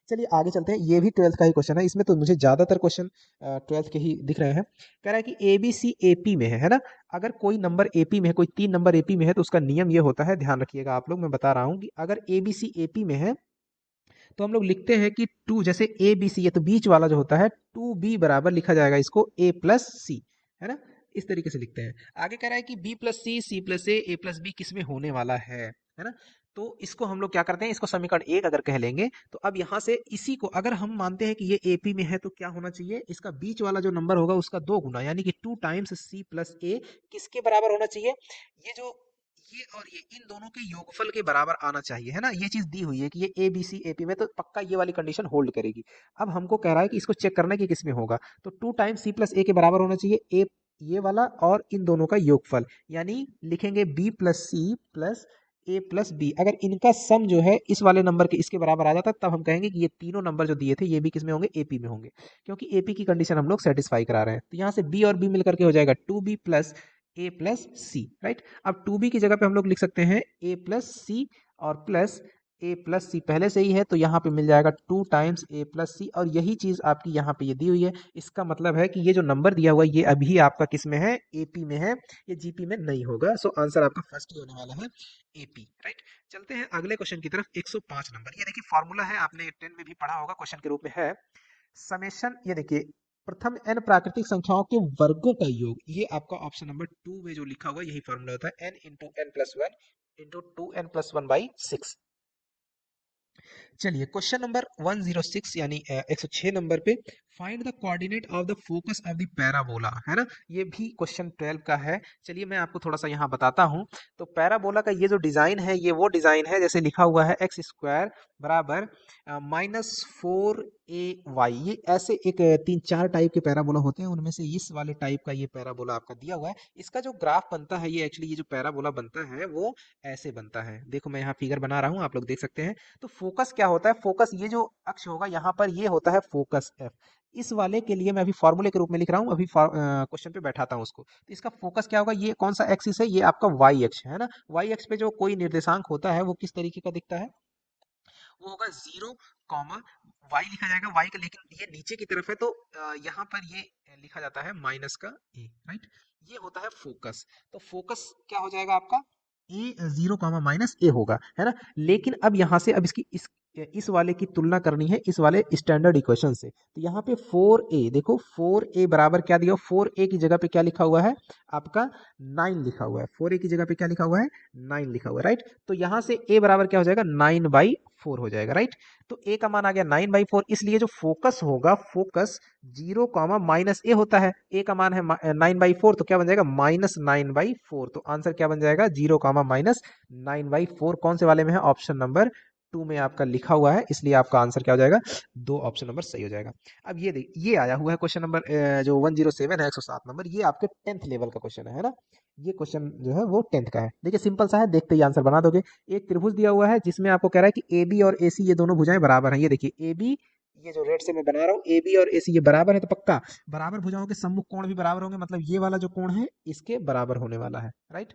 चलिए आगे चलते हैं, ये भी 12th का ही क्वेश्चन है, इसमें तो मुझे ज्यादातर क्वेश्चन 12th के ही दिख रहे हैं। कह रहा है कि ए बी सी एपी में है ना। अगर कोई नंबर एपी में है, कोई 3 नंबर एपी में है, तो उसका नियम ये होता है, ध्यान रखिएगा आप लोग, मैं बता रहा हूँ कि अगर ए बी सी एपी में है तो हम लोग लिखते हैं कि टू, जैसे ए बी सी, ये तो बीच वाला जो होता है, टू बी बराबर लिखा जाएगा इसको ए प्लस सी, है ना। इस तरीके से लिखते हैं। आगे कह रहा है कि बी प्लस सी प्लस ए प्लस बी किस में होने वाला है ना। तो इसको हम लोग क्या करते हैं, इसको समीकरण एक अगर कह लेंगे तो अब यहाँ से इसी को अगर हम मानते हैं कि ये एपी में है तो क्या होना चाहिए, इसका बीच वाला जो नंबर होगा उसका 2 गुना, यानी कि 2 टाइम्स सी प्लस ए किसके बराबर होना चाहिए, ये जो ये और ये इन दोनों के योगफल के बराबर आना चाहिए, है ना। ये चीज दी हुई है कि ये ए बी सी ए पी में, तो पक्का ये वाली कंडीशन होल्ड करेगी। अब हमको कह रहा है कि इसको चेक करना है कि किस में होगा, तो 2 टाइम्स सी प्लस ए के बराबर होना चाहिए ए, ये वाला और इन दोनों का योगफल, यानी लिखेंगे बी प्लस सी प्लस ए प्लस बी। अगर इनका सम जो है इस वाले नंबर के इसके बराबर आ जाता तब हम कहेंगे कि ये तीनों नंबर जो दिए थे ये भी किस में होंगे, एपी में होंगे, क्योंकि एपी की कंडीशन हम लोग सेटिस्फाई करा रहे हैं। तो यहाँ से बी और बी मिलकर के हो जाएगा 2b प्लस ए प्लस सी, राइट। अब 2b की जगह पे हम लोग लिख सकते हैं ए प्लस सी और प्लस ए प्लस सी पहले से ही है, तो यहाँ पे मिल जाएगा 2 टाइम्स ए प्लस सी, और यही चीज आपकी यहाँ पे ये दी हुई है। इसका मतलब है कि ये जो नंबर दिया हुआ है ये अभी आपका किस में है, एपी में है, ये जीपी में नहीं होगा। सो आंसर आपका फर्स्ट ही होने वाला है, एपी, राइट। चलते हैं अगले क्वेश्चन की तरफ। 105 नंबर, ये देखिए फॉर्मूला है, आपने 10 में भी पढ़ा होगा, क्वेश्चन के रूप में है समेशन। ये देखिए प्रथम n प्राकृतिक संख्याओं के वर्गों का योग, ये आपका ऑप्शन नंबर 2 में जो लिखा हुआ है यही फॉर्मूला होता है, n into N plus one into 2n+1/6। चलिए क्वेश्चन नंबर 106 यानी 106 नंबर पे, find the coordinate of the focus of the parabola, है ना। ये भी क्वेश्चन 12 का है। चलिए मैं आपको थोड़ा सा यहाँ बताता हूँ। तो पैराबोला का ये जो डिजाइन है ये वो डिजाइन है जैसे लिखा हुआ है एक्स स्क्वायर बराबर -4ay, ये ऐसे एक 3-4 टाइप के पैराबोला होते हैं, उनमें से इस वाले टाइप का ये पैराबोला आपका दिया हुआ है। इसका जो ग्राफ बनता है ये एक्चुअली ये जो पैराबोला बनता है वो ऐसे बनता है। देखो मैं यहाँ फिगर बना रहा हूँ, आप लोग देख सकते हैं। तो फोकस क्या होता है, फोकस ये जो अक्ष होगा यहाँ पर ये होता है फोकस एफ। इस वाले के लिए मैं अभी फॉर्मूले के रूप में लिख रहा हूँ, अभी क्वेश्चन पे बैठाता हूँ उसको। तो इसका फोकस क्या होगा, ये कौन सा एक्सिस है, ये आपका वाई अक्ष है ना। वाई अक्ष पे जो कोई निर्देशांक होता है वो किस तरीके का दिखता है, वो होगा 0, वाई लिखा जाएगा, वाई का, लेकिन ये नीचे की तरफ है तो यहाँ पर ये लिखा जाता है माइनस का ए, राइट। ये होता है फोकस। तो फोकस क्या हो जाएगा आपका, ए 0, -ए होगा, है ना। लेकिन अब यहाँ से अब इसकी इस वाले की तुलना करनी है इस वाले स्टैंडर्ड इक्वेशन से। तो यहाँ पे 4a, देखो 4a बराबर क्या दिया, 4a की जगह पे क्या लिखा हुआ है आपका 9 लिखा हुआ है। 4a की जगह पे क्या लिखा हुआ है 9 लिखा हुआ है, राइट। तो यहाँ से a बराबर क्या हो जाएगा 9/4 हो जाएगा, राइट। तो a का मान आ गया 9/4, इसलिए जो फोकस होगा, फोकस 0, -a होता है, a का मान है 9/4, तो क्या बन जाएगा -9/4। तो आंसर क्या बन जाएगा 0, -9/4। कौन से वाले में है, ऑप्शन नंबर 2 में आपका लिखा हुआ है, इसलिए आपका आंसर क्या हो जाएगा 2, ऑप्शन नंबर सही हो जाएगा। अब ये देख, ये आया हुआ है क्वेश्चन नंबर जो 107 है, 107 नंबर, ये आपके 10th लेवल का क्वेश्चन है ना। ये क्वेश्चन जो है वो 10th का है। देखिए सिंपल सा है, देखते ही आंसर बना दोगे। एक त्रिभुज दिया हुआ है जिसमें आपको कह रहा है कि ए बी और ए सी ये दोनों भुजाएं बराबर हैं। ये देखिए ए बी, ये जो रेड से मैं बना रहा हूँ, ए बी और ए सी ये बराबर है, तो पक्का बराबर भुजाओं के सम्मुख कोण भी बराबर होंगे, मतलब ये वाला जो कोण है इसके बराबर होने वाला है, राइट।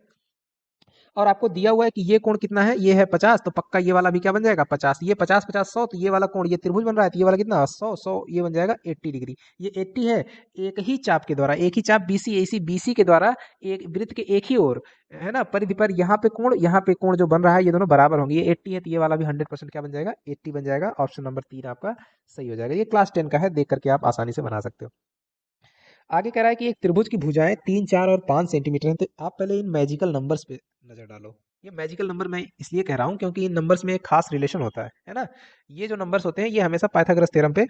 और आपको दिया हुआ है कि ये कोण कितना है, ये है 50, तो पक्का ये वाला भी क्या बन जाएगा 50। ये 50 50 100, तो ये वाला कोण, ये त्रिभुज बन रहा है, तो ये वाला कितना 100 100, ये बन जाएगा 80 डिग्री। ये 80 है, एक ही चाप के द्वारा, एक ही चाप बीसी एसी बीसी के द्वारा एक वृत्त के एक ही ओर है ना परिधि पर यहाँ पे कोण जो बन रहा है ये दोनों बराबर होंगे। ये 80 है, तो ये वाला भी 100% क्या बन जाएगा 80 बन जाएगा। ऑप्शन नंबर 3 आपका सही हो जाएगा। ये क्लास 10 का है, देख करके आप आसानी से बना सकते हो। आगे कह रहा है कि एक त्रिभुज की भुजाएं 3 4 और 5 सेंटीमीटर हैं। तो आप पहले इन मैजिकल नंबर्स पे नजर डालो। ये मैजिकल नंबर मैं इसलिए कह रहा हूँ क्योंकि इन नंबर्स में एक खास रिलेशन होता है ना। ये जो नंबर्स होते हैं ये हमेशा पाइथागोरस थ्योरम पे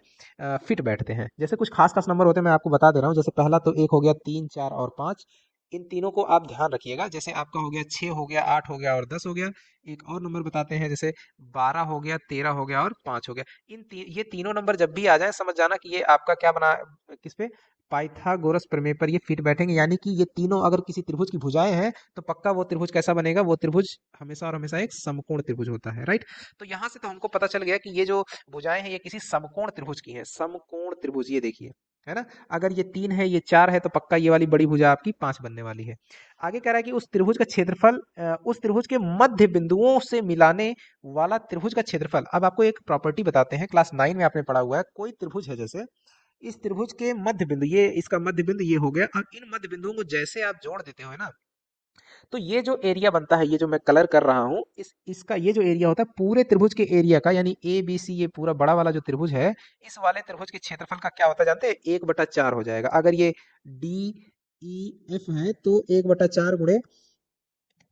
फिट बैठते हैं। जैसे कुछ खास खास नंबर होते हैं, मैं आपको बता दे रहा हूँ। जैसे पहला तो एक हो गया 3 4 और 5, इन तीनों को आप ध्यान रखिएगा। जैसे आपका हो गया 6 हो गया, 8 हो गया और 10 हो गया। एक और नंबर बताते हैं, जैसे 12 हो गया, 13 हो गया और 5 हो गया। ये तीनों नंबर जब भी आ जाए समझ जाना कि ये आपका क्या बना, किस पे, पाइथागोरस प्रमेय पर ये फिट बैठेंगे। यानी कि ये तीनों अगर किसी त्रिभुज की भुजाएं हैं तो पक्का वो त्रिभुज कैसा बनेगा, वो त्रिभुज हमेशा और हमेशा एक समकोण त्रिभुज होता है, राइट। तो यहाँ से तो हमको पता चल गया कि ये जो भुजाएं हैं ये किसी समकोण त्रिभुज की है। समकोण त्रिभुज, ये देखिए है ना। अगर ये 3 है, ये 4 है, तो पक्का ये वाली बड़ी भुजा आपकी 5 बनने वाली है। आगे कह रहा है कि उस त्रिभुज का क्षेत्रफल उस त्रिभुज के मध्य बिंदुओं से मिलाने वाला त्रिभुज का क्षेत्रफल। अब आपको एक प्रॉपर्टी बताते हैं, क्लास 9 में आपने पढ़ा हुआ है। कोई त्रिभुज है, जैसे इस त्रिभुज के मध्य बिंदु, ये इसका मध्य बिंदु ये हो गया, और इन मध्य बिंदुओं को जैसे आप जोड़ देते हो ना, तो ये जो एरिया बनता है, ये जो मैं कलर कर रहा हूँ, इसका ये जो एरिया होता है पूरे त्रिभुज के एरिया का, यानी ए बी सी, ये पूरा बड़ा वाला जो त्रिभुज है, इस वाले त्रिभुज के क्षेत्रफल का क्या होता है जानते हैं, 1/4 हो जाएगा। अगर ये डी ई एफ है तो 1/4 गुणे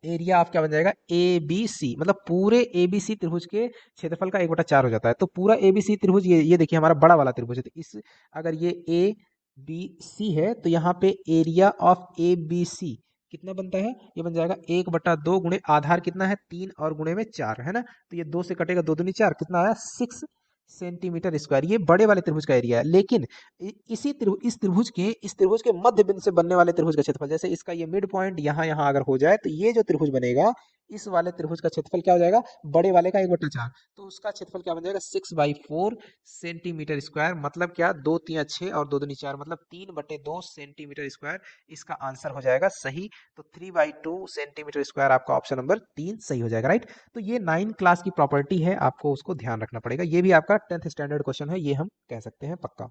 एरिया ऑफ क्या बन जाएगा ए बी सी, मतलब पूरे ए बी सी त्रिभुज के क्षेत्रफल का 1/4 हो जाता है। तो पूरा ए बी सी त्रिभुज, ये देखिए हमारा बड़ा वाला त्रिभुज है, तो इस, अगर ये ए बी सी है तो यहाँ पे area of A B C कितना बनता है, ये बन जाएगा 1/2 गुणे आधार कितना है 3 और गुणे में 4 है ना। तो ये 2 से कटेगा, 2 दूनी 4, कितना आया 6 सेंटीमीटर स्क्वायर। ये बड़े वाले त्रिभुज का एरिया है। लेकिन इस त्रिभुज के मध्य बिंदु से बनने वाले त्रिभुज का क्षेत्रफल, जैसे इसका ये मिड पॉइंट यहाँ यहाँ अगर हो जाए, तो ये जो त्रिभुज बनेगा, इस वाले त्रिभुज का क्षेत्रफल क्या हो जाएगा, बड़े वाले का 1/4, तो उसका क्षेत्रफल क्या बन जाएगा 6/4 सेंटीमीटर स्क्वायर। मतलब क्या, 2 3 6 और 2 दूनी 4, मतलब 3/2 सेंटीमीटर स्क्वायर। इसका आंसर हो जाएगा सही। तो 3/2 सेंटीमीटर स्क्वायर आपका ऑप्शन नंबर 3 सही हो जाएगा, राइट। तो ये 9 क्लास की प्रॉपर्टी है, आपको उसको ध्यान रखना पड़ेगा। ये भी आपका 10th स्टैंडर्ड क्वेश्चन है, ये हम कह सकते हैं पक्का।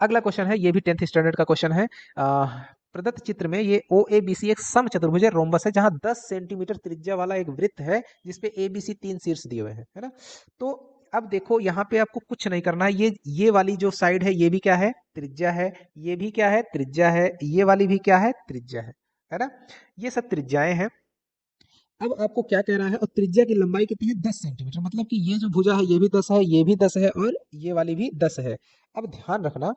अगला क्वेश्चन है, ये भी 10th स्टैंडर्ड का क्वेश्चन है। प्रदत्त चित्र में ये ओ ए बी सी एक समचतुर्भुज है, रोम्बस है, जहां 10 सेंटीमीटर त्रिज्या वाला एक वृत्त है जिसपे ए बी सी 3 शीर्ष दिए हुए हैं, है ना। तो अब देखो यहाँ पे आपको कुछ नहीं करना है। ये वाली जो साइड है ये भी क्या है त्रिज्या है, ये भी क्या है त्रिज्या है, ये वाली भी क्या है त्रिज्या है ना। ये सब त्रिज्याएं हैं। अब आपको क्या कह रहा है, और त्रिज्या की लंबाई कितनी है 10 सेंटीमीटर, मतलब कि ये जो भुजा है ये भी 10 है, ये भी 10 है और ये वाली भी 10 है। अब ध्यान रखना,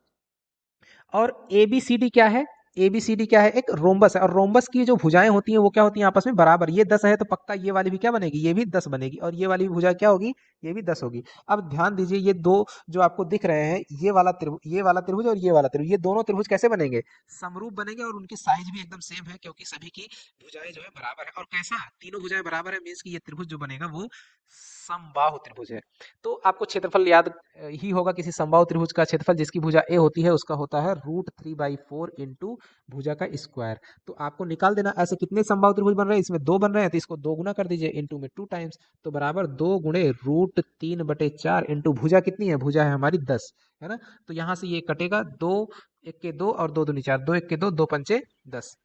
और ए बी सी डी क्या है, ए बी सी डी क्या है, एक रोम्बस है। और रोम्बस की जो भुजाएं होती हैं वो क्या होती हैं आपस में बराबर। ये 10 है तो पक्का ये वाली भी क्या बनेगी, ये भी 10 बनेगी, और ये वाली भी भुजा क्या होगी, ये भी 10 होगी। अब ध्यान दीजिए, ये दो जो आपको दिख रहे हैं, ये वाला त्रिभुज और ये वाला त्रिभुज, ये दोनों त्रिभुज कैसे बनेंगे, समरूप बनेंगे, और उनकी साइज भी एकदम सेम है, क्योंकि सभी की भुजाएं जो है बराबर है। और कैसा, तीनों भुजाएं बराबर है, मीन्स कि ये त्रिभुज जो बनेगा वो समबाहु त्रिभुज है। तो आपको क्षेत्रफल याद ही होगा, किसी समबाहु त्रिभुज का क्षेत्रफल जिसकी भुजा ए होती है उसका होता है √3/4 इंटू भुजा का स्क्वायर। तो आपको निकाल देना, ऐसे कितने समबाहु त्रिभुज बन रहे हैं, इसमें 2 बन रहे हैं, तो इसको 2 गुना कर दीजिए, इंटू में 2 टाइम्स, तो बराबर 2 गुणे √3/4 इंटू भुजा कितनी है, भुजा है हमारी 10, है ना। तो यहाँ से ये कटेगा, 2 1 के 2 और 2 दूनी 4, 2 1 के 2, 2 पंचे 10,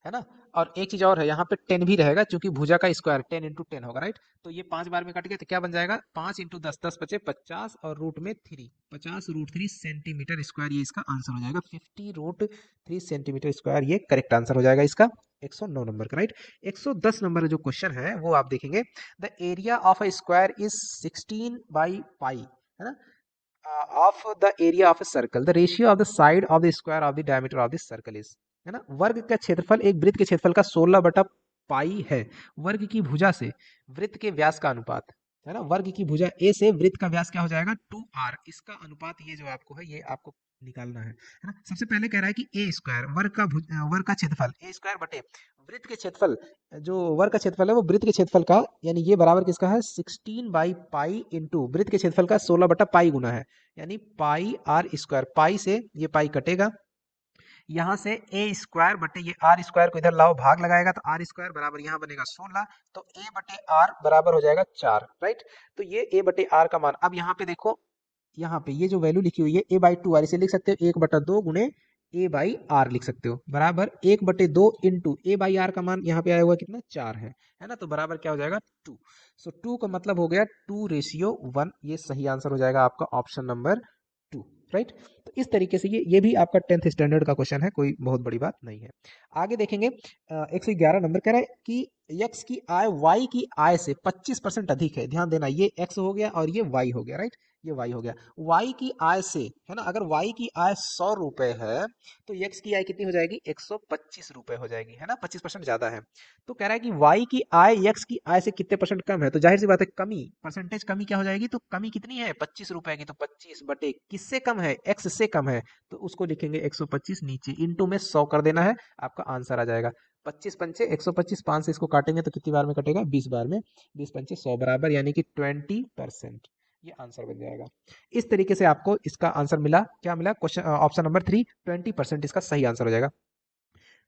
है ना। और एक चीज और है, यहाँ पे 10 भी रहेगा क्योंकि भुजा का स्क्वायर 10 इंटू 10 होगा, राइट। तो ये 5 बार में कट गया तो क्या बन जाएगा, 5 इंटू 10, 10 बचे 50 और रूट में 3, 50 √3 सेंटीमीटर स्क्वायर, ये इसका आंसर हो जाएगा। 50 √3 सेंटीमीटर स्क्वायर ये करेक्ट आंसर हो जाएगा इसका 109 नंबर का, राइट। 110 नंबर जो क्वेश्चन है वो आप देखेंगे, the area of a square is 16/पाई, है ना, of the area of a circle, the ratio of the side of the square of the diameter of the circle is, है ना। वर्ग का क्षेत्रफल एक वृत्त के क्षेत्रफल का 16/पाई है। वर्ग की भुजा से वृत्त के व्यास का अनुपात, है ना, वर्ग की भुजा ए से वृत्त का व्यास क्या हो जाएगा, 2r, इसका अनुपात ये जो आपको है ये आपको निकालना है ना। सबसे पहले कह रहा है कि ए स्क्वायर वर्ग का क्षेत्रफल ए स्क्वायर बटे वृत्त के क्षेत्रफल, जो वर्ग का क्षेत्रफल है वो वृत्त के क्षेत्रफल का, यानी ये बराबर किसका है, 16/पाई इंटू वृत्त के क्षेत्रफल का 16/पाई गुना है, यानी पाई आर स्क्वायर, पाई से ये पाई कटेगा, यहाँ से ए स्क्वायर बटे ये आर स्क्वायर को इधर लाओ, भाग लगाएगा तो आर स्क्वायर बराबर यहाँ बनेगा 16, तो ए बटे आर बराबर हो जाएगा 4, राइट। तो ये ए बटे आर का मान, अब यहाँ पे देखो, यहाँ पे ये जो वैल्यू लिखी हुई है a/2r, इसे लिख सकते हो 1/2 गुणे a/r लिख सकते हो, बराबर 1/2 इंटू a/r का मान यहाँ पे आया हुआ कितना, 4 है ना, तो बराबर क्या हो जाएगा 2। सो 2 का मतलब हो गया 2:1, ये सही आंसर हो जाएगा आपका ऑप्शन नंबर 2, राइट। तो इस तरीके से ये भी आपका 10th स्टैंडर्ड का क्वेश्चन है, कोई बहुत बड़ी बात नहीं है। आगे देखेंगे 111 नंबर कह रहा है कि x की आय y की आय से 25% अधिक है। ध्यान देना, ये x हो गया और ये y हो गया, राइट, ये y हो गया। y की आय से, है ना, अगर y की आय 100 रुपए है तो x की आय कितनी हो जाएगी, 125 रुपए हो जाएगी, है ना, 25% ज्यादा है। तो कह रहा है कि y की आय x की आय से कितने परसेंट कम है, तो जाहिर सी बात है कमी, परसेंटेज कमी क्या हो जाएगी, तो कमी कितनी है 25 रुपए की, तो 25 बटे किससे कम है, x से कम है, तो उसको लिखेंगे 125, नीचे इंटू में 100 कर देना है, आपका आंसर आ जाएगा 25 पंचे 125, 5 से इसको काटेंगे तो कितनी बार में कटेगा, 20 बार में, 20 पंचे 100 बराबर, यानी कि 20%, ये आंसर बन जाएगा। इस तरीके से आपको इसका आंसर मिला, क्या मिला, क्वेश्चन ऑप्शन नंबर 3, 20% इसका सही आंसर हो जाएगा।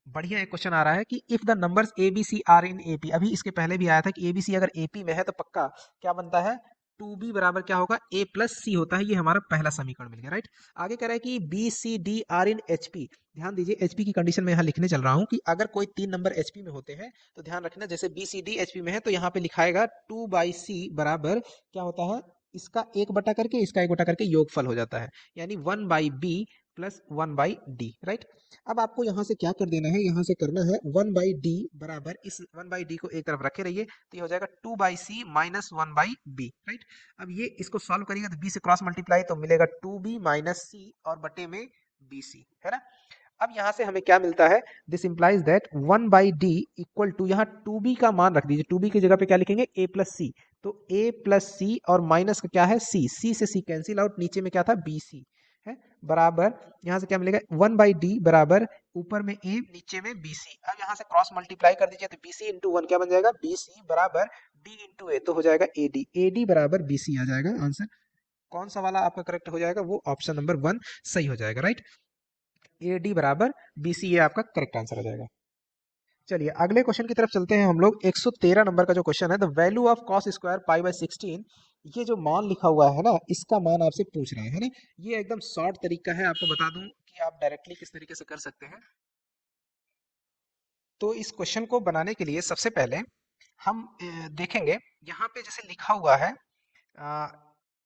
बढ़िया एक क्वेश्चन आ रहा है कि if the numbers A B C are in AP, अभी इसके पहले भी आया था कि ए बी सी अगर एपी में है तो पक्का क्या बनता है, 2b बराबर क्या होगा, a प्लस सी होता है, ये हमारा पहला समीकरण मिल गया, राइट। आगे कह रहा है कि B C D are in HP, ध्यान दीजिए एचपी की कंडीशन में यहाँ लिखने चल रहा हूँ कि अगर कोई 3 नंबर एचपी में होते हैं तो ध्यान रखना, जैसे बी सी डी एचपी में है तो यहाँ पे लिखाएगा 2/c बराबर क्या होता है, इसका 1 बटा करके इसका 1 बटा करके योगफल हो जाता है, यानी 1/b प्लस 1/d, राइट। अब आपको यहाँ से क्या कर देना है, यहाँ से करना है 1/d बराबर, इस 1/d को एक तरफ रखे रहिए, तो ये हो जाएगा 2/c माइनस 1/b, राइट। अब ये इसको सॉल्व करिएगा तो b से क्रॉस मल्टीप्लाई तो मिलेगा 2b माइनस c और बटे में bc, है ना। अब यहाँ से हमें क्या मिलता है, this implies that 1/d equal to, यहाँ 2b का मान रख दीजिए, 2b की जगह पे क्या लिखेंगे, a प्लस सी, तो a प्लस सी और माइनस का क्या है c, c से c कैंसिल आउट, नीचे में क्या था bc है, बराबर यहाँ से क्या मिलेगा 1/d बराबर ऊपर में a नीचे में bc। अब यहाँ से क्रॉस मल्टीप्लाई कर दीजिए तो bc इंटू 1 क्या बन जाएगा, bc बराबर d इंटू a, तो हो जाएगा ad बराबर bc आ जाएगा आंसर। कौन सा वाला आपका करेक्ट हो जाएगा, वो ऑप्शन नंबर 1 सही हो जाएगा, राइट। ad बराबर bc, ये आपका करेक्ट आंसर हो जाएगा। चलिए अगले क्वेश्चन की तरफ चलते हैं हम लोग। 113 नंबर का जो क्वेश्चन है, the value of cos square π/16, ये जो मान लिखा हुआ है ना, इसका मान आपसे पूछ रहा है ना। ये एकदम शॉर्ट तरीका है, आपको बता दूं कि आप डायरेक्टली किस तरीके से कर सकते हैं। तो इस क्वेश्चन को बनाने के लिए सबसे पहले हम देखेंगे, यहाँ पे जैसे लिखा हुआ है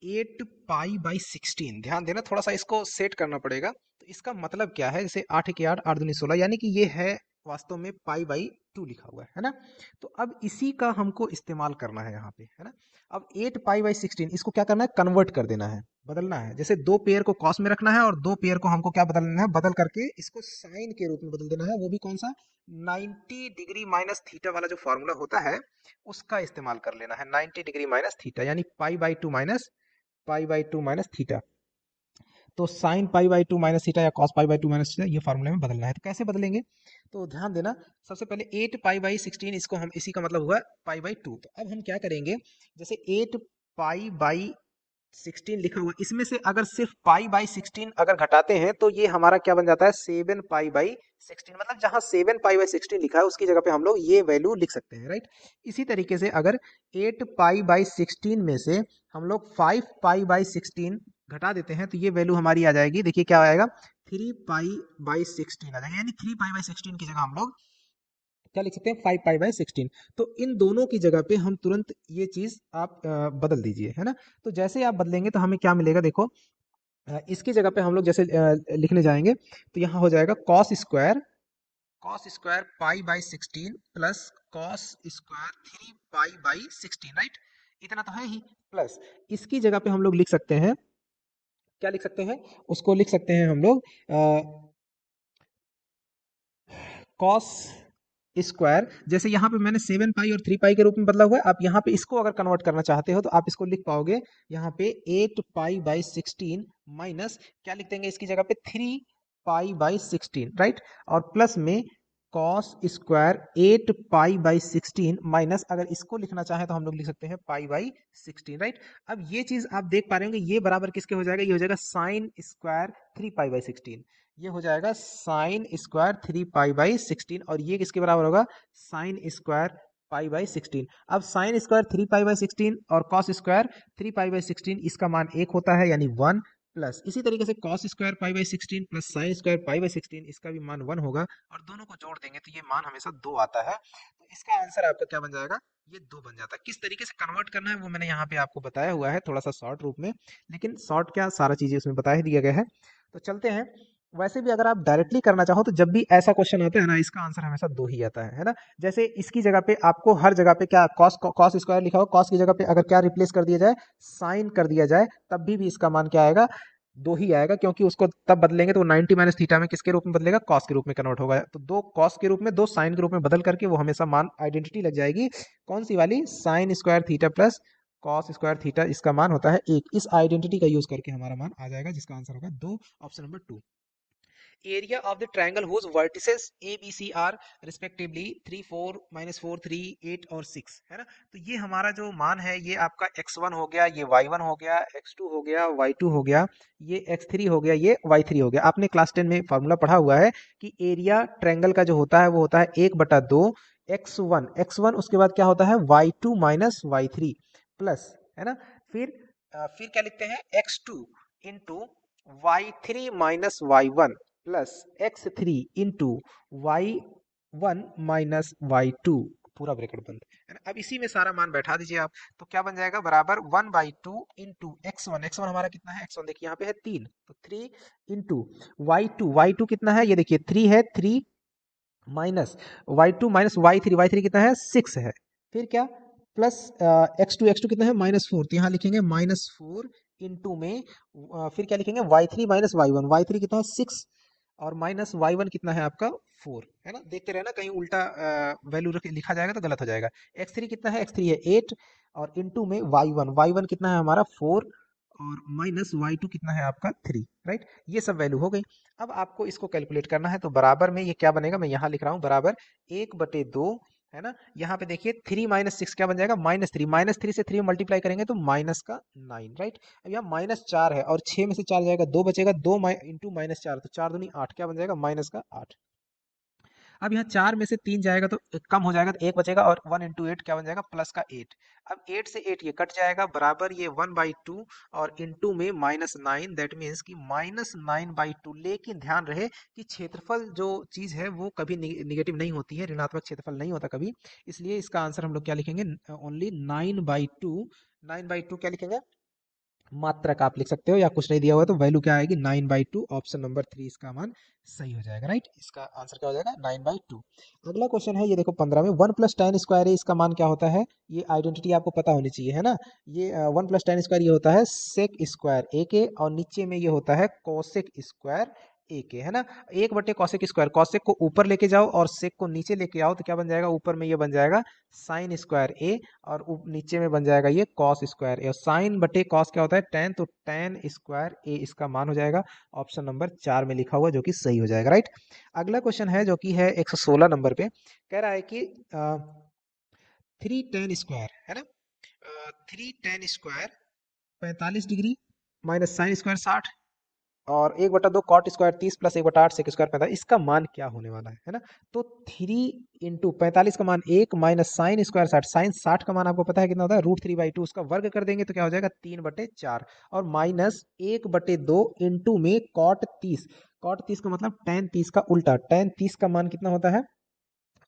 8π/16, ध्यान देना, थोड़ा सा इसको सेट करना पड़ेगा। तो इसका मतलब क्या है, जैसे 8 के 8, 8 दूनी 16, यानी कि ये है वास्तव में π/2 लिखा हुआ है ना। तो अब इसी का हमको इस्तेमाल करना है यहाँ पे, है ना। अब 8π/16 इसको क्या करना है, कन्वर्ट कर देना है, बदलना है। जैसे 2 पेयर को कॉस में रखना है और 2 पेयर को हमको क्या बदलना है, बदल करके इसको साइन के रूप में बदल देना है, वो भी कौन सा, 90 डिग्री माइनस थीटा वाला जो फॉर्मूला होता है उसका इस्तेमाल कर लेना है, 90 डिग्री माइनस थीटा, यानी π/2 माइनस थीटा। तो साइन π/2 माइनस थीटा या कॉस π/2 माइनस थीटा, ये फॉर्मूले में बदलना है। तो कैसे बदलेंगे, तो ध्यान देना, सबसे पहले 8π/16, इसको हम, इसी का मतलब हुआ π/2। तो अब हम क्या करेंगे, जैसे 8π/16 लिखा हुआ, इसमें से अगर सिर्फ π/16 अगर घटाते हैं तो ये हमारा क्या बन जाता है, 7π/16, मतलब जहां 7π/16 लिखा है उसकी जगह पे हम लोग ये वैल्यू लिख सकते हैं, राइट। इसी तरीके से अगर 8π/16 में से हम लोग 5π/16 घटा देते हैं तो ये वैल्यू हमारी आ जाएगी, देखिए क्या आएगा, 3π/16 आ जाएगा, यानी 3π/16 की जगह हम लोग क्या लिख सकते हैं 5 पाई/16। तो इन दोनों की जगह पे हम तुरंत ये चीज आप बदल दीजिए, है ना। तो जैसे आप बदलेंगे तो हमें क्या मिलेगा, देखो इसकी जगह पे हम लोग जैसे लिखने जाएंगे तो यहाँ हो जाएगा कॉस स्क्वायर पाई/16 प्लस कॉस स्क्वायर 3 पाई/16, राइट। इतना तो है ही। प्लस इसकी जगह पे हम लोग लिख सकते हैं, क्या लिख सकते हैं, उसको लिख सकते हैं हम लोग कॉस स्क्वायर, जैसे यहाँ पे मैंने 7 पाई और 3 पाई के रूप में बदला हुआ है, आप यहाँ पे इसको अगर कन्वर्ट करना चाहते हो तो आप इसको लिख पाओगे यहाँ पे 8 पाई/16 माइनस क्या लिख देंगे इसकी जगह पे 3 पाई/16, राइट। और प्लस में कॉस स्क्वायर 8 पाई/16 माइनस, अगर इसको लिखना चाहें तो हम लोग लिख सकते हैं पाई/16, राइट। अब ये चीज आप देख पा रहे होंगे, ये बराबर किसके हो जाएगा, ये हो जाएगा साइन स्क्वायर 3 पाई/16, ये हो जाएगा साइन स्क्वायर 3 पाई/16, और ये किसके बराबर होगा, साइन स्क्वायर पाई/16। अब साइन स्क्वायर 3 पाई/16 और कॉस स्क्वायर 3 पाई/16, इसका मान 1 होता है यानी 1, प्लस इसी तरीके से कॉस स्क्वायर पाई/16 प्लस साइन स्क्वायर पाई/16, इसका भी मान 1 होगा, और दोनों को जोड़ देंगे तो ये मान हमेशा 2 आता है। तो इसका आंसर आपका क्या बन जाएगा, ये 2 बन जाता है। किस तरीके से कन्वर्ट करना है वो मैंने यहाँ पे आपको बताया हुआ है थोड़ा सा शॉर्ट रूप में, लेकिन शॉर्ट क्या, सारा चीजें उसमें बता ही दिया गया है। तो चलते हैं। वैसे भी अगर आप डायरेक्टली करना चाहो तो जब भी ऐसा क्वेश्चन आता है ना, इसका आंसर हमेशा 2 ही आता है ना। जैसे इसकी जगह पे आपको हर जगह पे क्या कॉस कॉस स्क्वायर लिखा हो, कॉस की जगह पे अगर क्या रिप्लेस कर दिया जाए, साइन कर दिया जाए, तब भी इसका मान क्या आएगा, 2 ही आएगा, क्योंकि उसको तब बदलेंगे तो 90 माइनस थीटा में किसके रूप में बदलेगा, कॉस के रूप में कन्वर्ट होगा। तो 2 कॉस के रूप में 2 साइन के रूप में बदल करके वो हमेशा मान आइडेंटिटी लग जाएगी, कौन सी वाली, sine square theta plus cos square theta, इसका मान होता है 1। इस आइडेंटिटी का यूज करके हमारा मान आ जाएगा, जिसका आंसर होगा 2, option number 2। Area of the triangle whose vertices A B C are respectively 3 4 -4 3 8 और 6, है ना। तो ये हमारा जो मान है, ये आपका x1 हो गया, ये y1 हो गया, x2 हो गया, y2 हो गया, ये x3 हो गया, ये y3 हो गया। आपने क्लास 10 में फार्मूला पढ़ा हुआ है कि एरिया ट्रायंगल का जो होता है वो होता है 1/2 x1, उसके बाद क्या होता है y2 माइनस y3 प्लस, है ना। फिर फिर क्या लिखते हैं x2 into y3 minus y1 plus x3 into y1 minus y2, पूरा ब्रैकेट बंद, है ना। अब इसी में सारा मान बैठा दीजिए आप, तो क्या बन जाएगा, बराबर 1/2 इंटू x1 हमारा कितना है, x1 देखिए यहाँ पे है 3, तो 3 इंटू y2 कितना है, ये देखिए 3 है, 3 माइनस y2 माइनस y3 कितना है, 6 है। फिर क्या, प्लस x2 कितना है, -4, तो यहाँ लिखेंगे -4 इंटू में फिर क्या लिखेंगे y3 माइनस y1 कितना है 6, और माइनस y1 कितना है आपका 4, है ना। देखते रहना कहीं उल्टा वैल्यू लिखा जाएगा तो गलत हो जाएगा। x3 कितना है, x3 है 8, और इंटू में y1 कितना है हमारा 4, और माइनस y2 कितना है आपका 3, राइट। ये सब वैल्यू हो गई। अब आपको इसको कैलकुलेट करना है, तो बराबर में ये क्या बनेगा, मैं यहाँ लिख रहा हूँ बराबर 1/2, है ना। यहाँ पे देखिए 3 माइनस 6 क्या बन जाएगा, -3 से 3 मल्टीप्लाई करेंगे तो माइनस का 9, राइट। अब यहाँ -4 है और 6 में से 4 जाएगा 2 बचेगा, 2 इंटू -4 तो 4 दूनी 8, क्या बन जाएगा माइनस का 8। अब यहाँ 4 में से 3 जाएगा तो कम हो जाएगा तो 1 बचेगा, और 1 इंटू 8 क्या बन जाएगा, प्लस का 8। अब 8 से 8 ये कट जाएगा, बराबर ये 1/2 और इंटू में -9, दैट मीन्स कि -9/2। लेकिन ध्यान रहे कि क्षेत्रफल जो चीज है वो कभी निगेटिव नहीं होती है, ऋणात्मक क्षेत्रफल नहीं होता कभी, इसलिए इसका आंसर हम लोग क्या लिखेंगे, ओनली 9/2। 9/2 क्या लिखेंगे, मात्रक आप लिख सकते हो, या कुछ नहीं दिया हुआ तो वैल्यू क्या आएगी 9/2, ऑप्शन नंबर 3 इसका मान सही हो जाएगा, राइट। इसका आंसर क्या हो जाएगा 9/2। अगला क्वेश्चन है, ये देखो 15 में 1 + tan स्क्वायर है, इसका मान क्या होता है, ये आइडेंटिटी आपको पता होनी चाहिए, है ना। ये 1 + tan स्क्वायर ये होता है सेक स्क्वायर ए के, और नीचे में ये होता है कोसेक स्क्वायर ए के, है ना। 1/cosec स्क्वायर, कॉसेक को ऊपर लेके जाओ और सेक को नीचे लेके आओ तो क्या बन जाएगा, ऊपर में ये बन जाएगा साइन स्क्वायर ए, और नीचे में बन जाएगा ये कॉस स्क्वायर ए, और साइन बटे कॉस क्या होता है टेन, तो टेन स्क्वायर ए इसका मान हो जाएगा, ऑप्शन नंबर 4 में लिखा हुआ, जो कि सही हो जाएगा, राइट। अगला क्वेश्चन है जो कि है 116 नंबर पे, कह रहा है कि 3 tan स्क्वायर, है ना, 3 tan square 45 degree minus sine square 60, और 1/2 cot square 30 plus 1/8 sec square 45, इसका मान क्या होने वाला है ना। तो 3 इंटू 45 का मान 1 माइनस साइन स्क्वायर 60, साइन 60 का मान आपको पता है कितना होता है, √3/2, उसका वर्ग कर देंगे तो क्या हो जाएगा 3/4, और माइनस 1/2 इंटू में कॉट 30, कॉट 30 का मतलब tan 30 का उल्टा, tan 30 का मान कितना होता है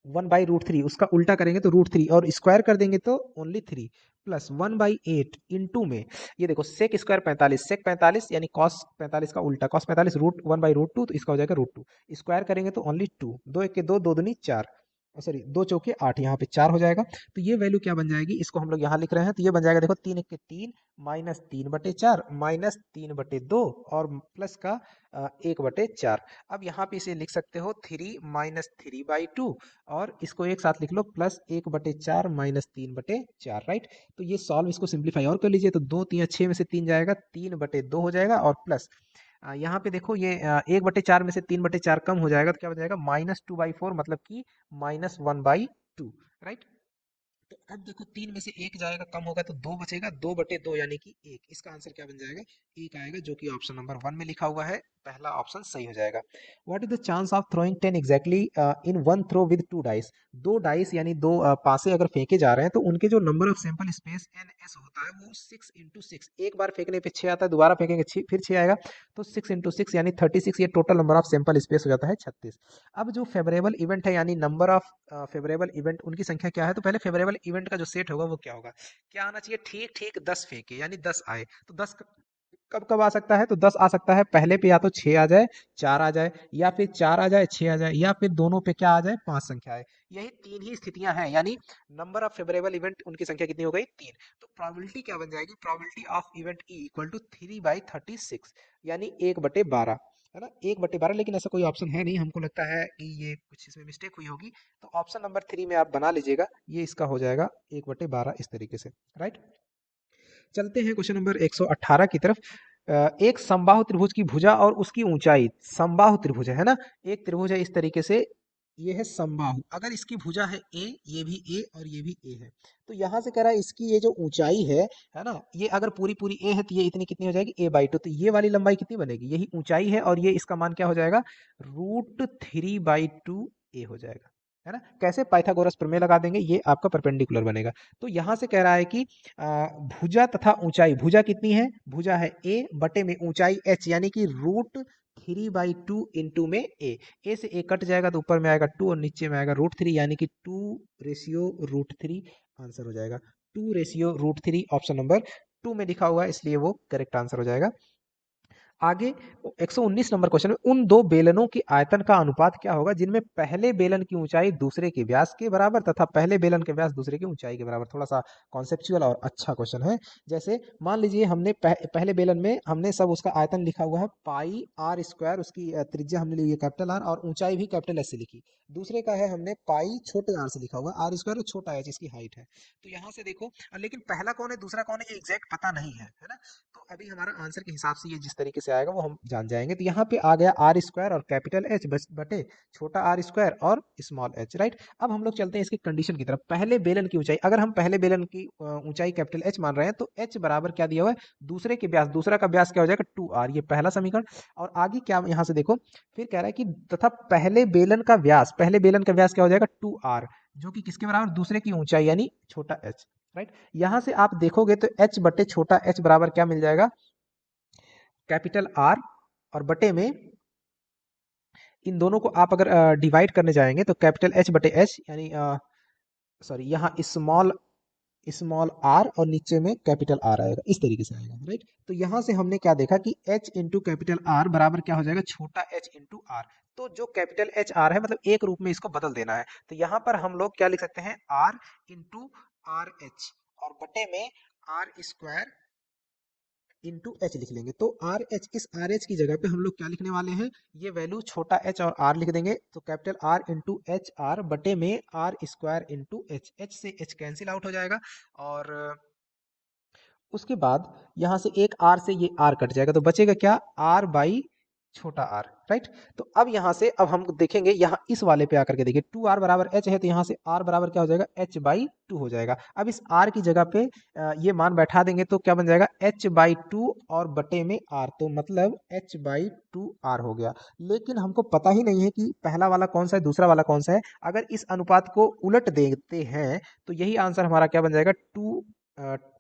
1/√3, उसका उल्टा करेंगे तो √3, और स्क्वायर कर देंगे तो ओनली 3, प्लस 1/8 इंटू में, ये देखो सेक स्क्वायर 45, सेक 45 यानी कॉस 45 का उल्टा, कॉस 45 √1/√2, तो इसका हो जाएगा √2, स्क्वायर करेंगे तो ओनली 2, 2 1 के 2, 2 दूनी 4, सॉरी 2 चौके 8, यहाँ पे 4 हो जाएगा। तो ये वैल्यू क्या बन जाएगी, इसको हम लोग यहाँ लिख रहे हैं, तो ये बन जाएगा देखो 3 1 के 3 माइनस 3/4 माइनस 3/2 और प्लस का 1/4। अब यहाँ पे इसे लिख सकते हो 3 माइनस 3/2, और इसको एक साथ लिख लो प्लस 1/4 माइनस 3/4, राइट। तो ये सॉल्व, इसको सिंप्लीफाई और कर लीजिए, तो 2 3 6 में से 3 जाएगा, 3/2 हो जाएगा, और प्लस यहाँ पे देखो ये 1/4 में से 3/4 कम हो जाएगा, तो क्या हो जाएगा -2/4, मतलब कि -1/2, राइट। तो अब देखो 3 में से 1 जाएगा, कम होगा तो 2 बचेगा, 2/2 यानी कि 1, इसका आंसर क्या बन जाएगा, 1 आएगा, जो कि ऑप्शन नंबर 1 में लिखा हुआ है, पहला ऑप्शन सही हो जाएगा। What is the chance of throwing 10 exactly in one throw with 2 dice, 2 dice यानी 2 पासे अगर फेंके जा रहे हैं, तो उनके जो number of sample space NS होता है वो 6 × 6, एक बार फेंकने पे 6 आता है, दोबारा फेंकेंगे फिर 6 आएगा, तो 6 × 6 यानी 36, ये total number of sample space हो जाता है 36। अब जो फेवरेबल इवेंट है यानी नंबर ऑफ फेवरेबल इवेंट, उनकी संख्या क्या है, तो पहले फेवरेबल इवेंट का जो सेट होगा वो क्या होगा, क्या आना चाहिए, ठीक ठीक 10 फेंके यानी 10 आए, तो 10 कब कब आ सकता है, तो 10 आ सकता है पहले पे, या तो 6 आ जाए, 4 आ जाए, या फिर 4 आ जाए 6 आ जाए, या फिर दोनों पे क्या आ जाए, 5 संख्या आए। यही 3 ही स्थितियां हैं, यानी नंबर ऑफ फेवरेबल इवेंट, उनकी संख्या कितनी हो गई, 3। तो प्रोबेबिलिटी क्या बन जाएगी, probability of event E equal to 3/36, यानी 1/12, है ना, 1/12, लेकिन ऐसा कोई ऑप्शन है नहीं, हमको लगता है कि ये कुछ इसमें मिस्टेक हुई होगी, तो ऑप्शन नंबर 3 में आप बना लीजिएगा, ये इसका हो जाएगा 1/12 इस तरीके से, राइट। चलते हैं क्वेश्चन नंबर 118 की तरफ। एक समबाहु त्रिभुज की भुजा और उसकी ऊंचाई, समबाहु त्रिभुज है ना, एक त्रिभुज है इस तरीके से, ये है समबाहु, अगर इसकी भुजा है ए, ये भी ए और ये भी ए है, तो यहाँ से कह रहा है इसकी ये जो ऊंचाई है ना, ये अगर पूरी पूरी ए है, तो ये इतनी कितनी हो जाएगी, a/2, तो ये वाली लंबाई कितनी बनेगी, यही ऊंचाई है, और ये इसका मान क्या हो जाएगा, √3/2 ए हो जाएगा, है ना। कैसे, पाइथागोरस प्रमेय लगा देंगे, ये आपका परपेंडिकुलर बनेगा। तो यहाँ से कह रहा है कि भुजा तथा ऊंचाई, भुजा कितनी है, भुजा है a बटे में ऊंचाई h, यानी कि √3/2 इंटू में a से a कट जाएगा, तो ऊपर में आएगा 2 और नीचे में आएगा √3, यानी कि 2:√3 आंसर हो जाएगा, 2:√3 ऑप्शन नंबर 2 में लिखा हुआ है, इसलिए वो करेक्ट आंसर हो जाएगा। आगे 119 नंबर क्वेश्चन में, उन दो बेलनों के आयतन का अनुपात क्या होगा जिनमें पहले बेलन की ऊंचाई दूसरे के व्यास के बराबर तथा पहले बेलन के व्यास दूसरे की ऊंचाई के बराबर। थोड़ा सा कॉन्सेप्चुअल और अच्छा क्वेश्चन है। जैसे मान लीजिए हमने पहले बेलन में हमने सब उसका आयतन लिखा हुआ है πr², उसकी त्रिज्या हमने ली है कैपिटल R और ऊंचाई भी कैपिटल S से लिखी। दूसरे का है हमने पाई छोटे r से लिखा हुआ है, r² और छोटा h इसकी हाइट है। तो यहाँ से देखो, लेकिन पहला कौन है दूसरा कौन है ये एग्जैक्ट पता नहीं है ना। तो अभी हमारा आंसर के हिसाब से ये जिस तरीके से आएगा वो हम जान जाएंगे। तो यहाँ पे आ गया r² और कैपिटल H बटे छोटा r² और स्मॉल h, राइट। अब हम लोग चलते हैं इसकी कंडीशन की तरफ। पहले बेलन की ऊंचाई, अगर हम पहले बेलन की ऊंचाई कैपिटल H मान रहे हैं, तो h बराबर क्या दिया हुआ है, दूसरे के व्यास, दूसरा का व्यास क्या हो जाएगा 2r, ये पहला समीकरण। और आगे क्या यहाँ से देखो, फिर कह रहा है कि तथा पहले बेलन का व्यास, पहले बेलन का व्यास क्या हो जाएगा 2r, जो कि किसके बराबर, दूसरे की ऊंचाई यानी छोटा h, राइट। यहां से आप देखोगे तो h बटे छोटा h बराबर क्या मिल जाएगा, कैपिटल R, और बटे में इन दोनों को आप अगर डिवाइड करने जाएंगे तो कैपिटल H बटे H, यानी सॉरी यहाँ स्मॉल r और नीचे में कैपिटल R आएगा, इस तरीके से आएगा, राइट। तो यहां से हमने क्या देखा कि h इंटू कैपिटल R बराबर क्या हो जाएगा, छोटा h इंटू R। तो जो कैपिटल H R है, मतलब एक रूप में इसको बदल देना है। तो यहाँ पर हम लोग क्या लिख सकते हैं, R इंटू RH और बटे में r² इंटू एच लिख लेंगे। तो आर एच, इस आर एच की जगह पे हम लोग क्या लिखने वाले हैं, ये वैल्यू छोटा एच और आर लिख देंगे। तो capital R into H R बटे में r² इंटू एच, एच से एच कैंसिल आउट हो जाएगा, और उसके बाद यहाँ से एक r से ये r कट जाएगा, तो बचेगा क्या, r बाई छोटा r, राइट। तो अब यहाँ से अब हम देखेंगे, यहाँ इस वाले पे आकर के देखिए 2r बराबर h है, तो यहाँ से r बराबर क्या हो जाएगा, h/2 हो जाएगा। अब इस r की जगह पे ये मान बैठा देंगे, तो क्या बन जाएगा, h/2 और बटे में r, तो मतलब h/2r हो गया। लेकिन हमको पता ही नहीं है कि पहला वाला कौन सा है, दूसरा वाला कौन सा है। अगर इस अनुपात को उलट देते हैं तो यही आंसर हमारा क्या बन जाएगा,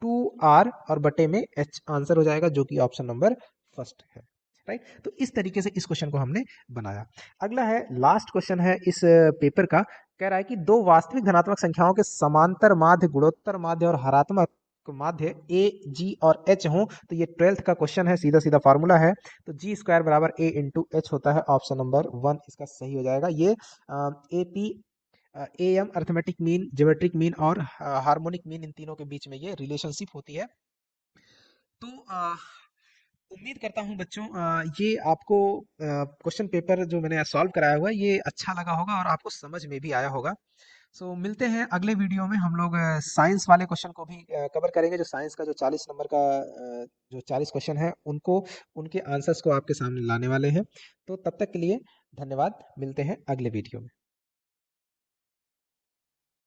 2r और बटे में h आंसर हो जाएगा, जो कि ऑप्शन नंबर फर्स्ट है, राइट। तो इस तरीके से इस क्वेश्चन को हमने बनाया। अगला है, लास्ट क्वेश्चन है इस पेपर का। कह रहा है कि दो वास्तविक धनात्मक संख्याओं के समांतर माध्य, गुणोत्तर माध्य और हरात्मक माध्य ए, जी और एच हों तो ये 12th का क्वेश्चन है, सीधा सीधा फार्मूला है। तो जी स्क्वायर बराबर ए इंटू एच होता है। ऑप्शन नंबर 1 इसका सही हो जाएगा। ये A P A M arithmetic mean, geometric mean और हार्मोनिक मीन, इन तीनों के बीच में ये रिलेशनशिप होती है। तो उम्मीद करता हूँ बच्चों ये आपको क्वेश्चन पेपर जो मैंने सॉल्व कराया हुआ है ये अच्छा लगा होगा और आपको समझ में भी आया होगा। सो मिलते हैं अगले वीडियो में। हम लोग साइंस वाले क्वेश्चन को भी कवर करेंगे। जो साइंस का जो 40 नंबर का जो 40 क्वेश्चन है उनको, उनके आंसर्स को आपके सामने लाने वाले हैं। तो तब तक के लिए धन्यवाद। मिलते हैं अगले वीडियो में।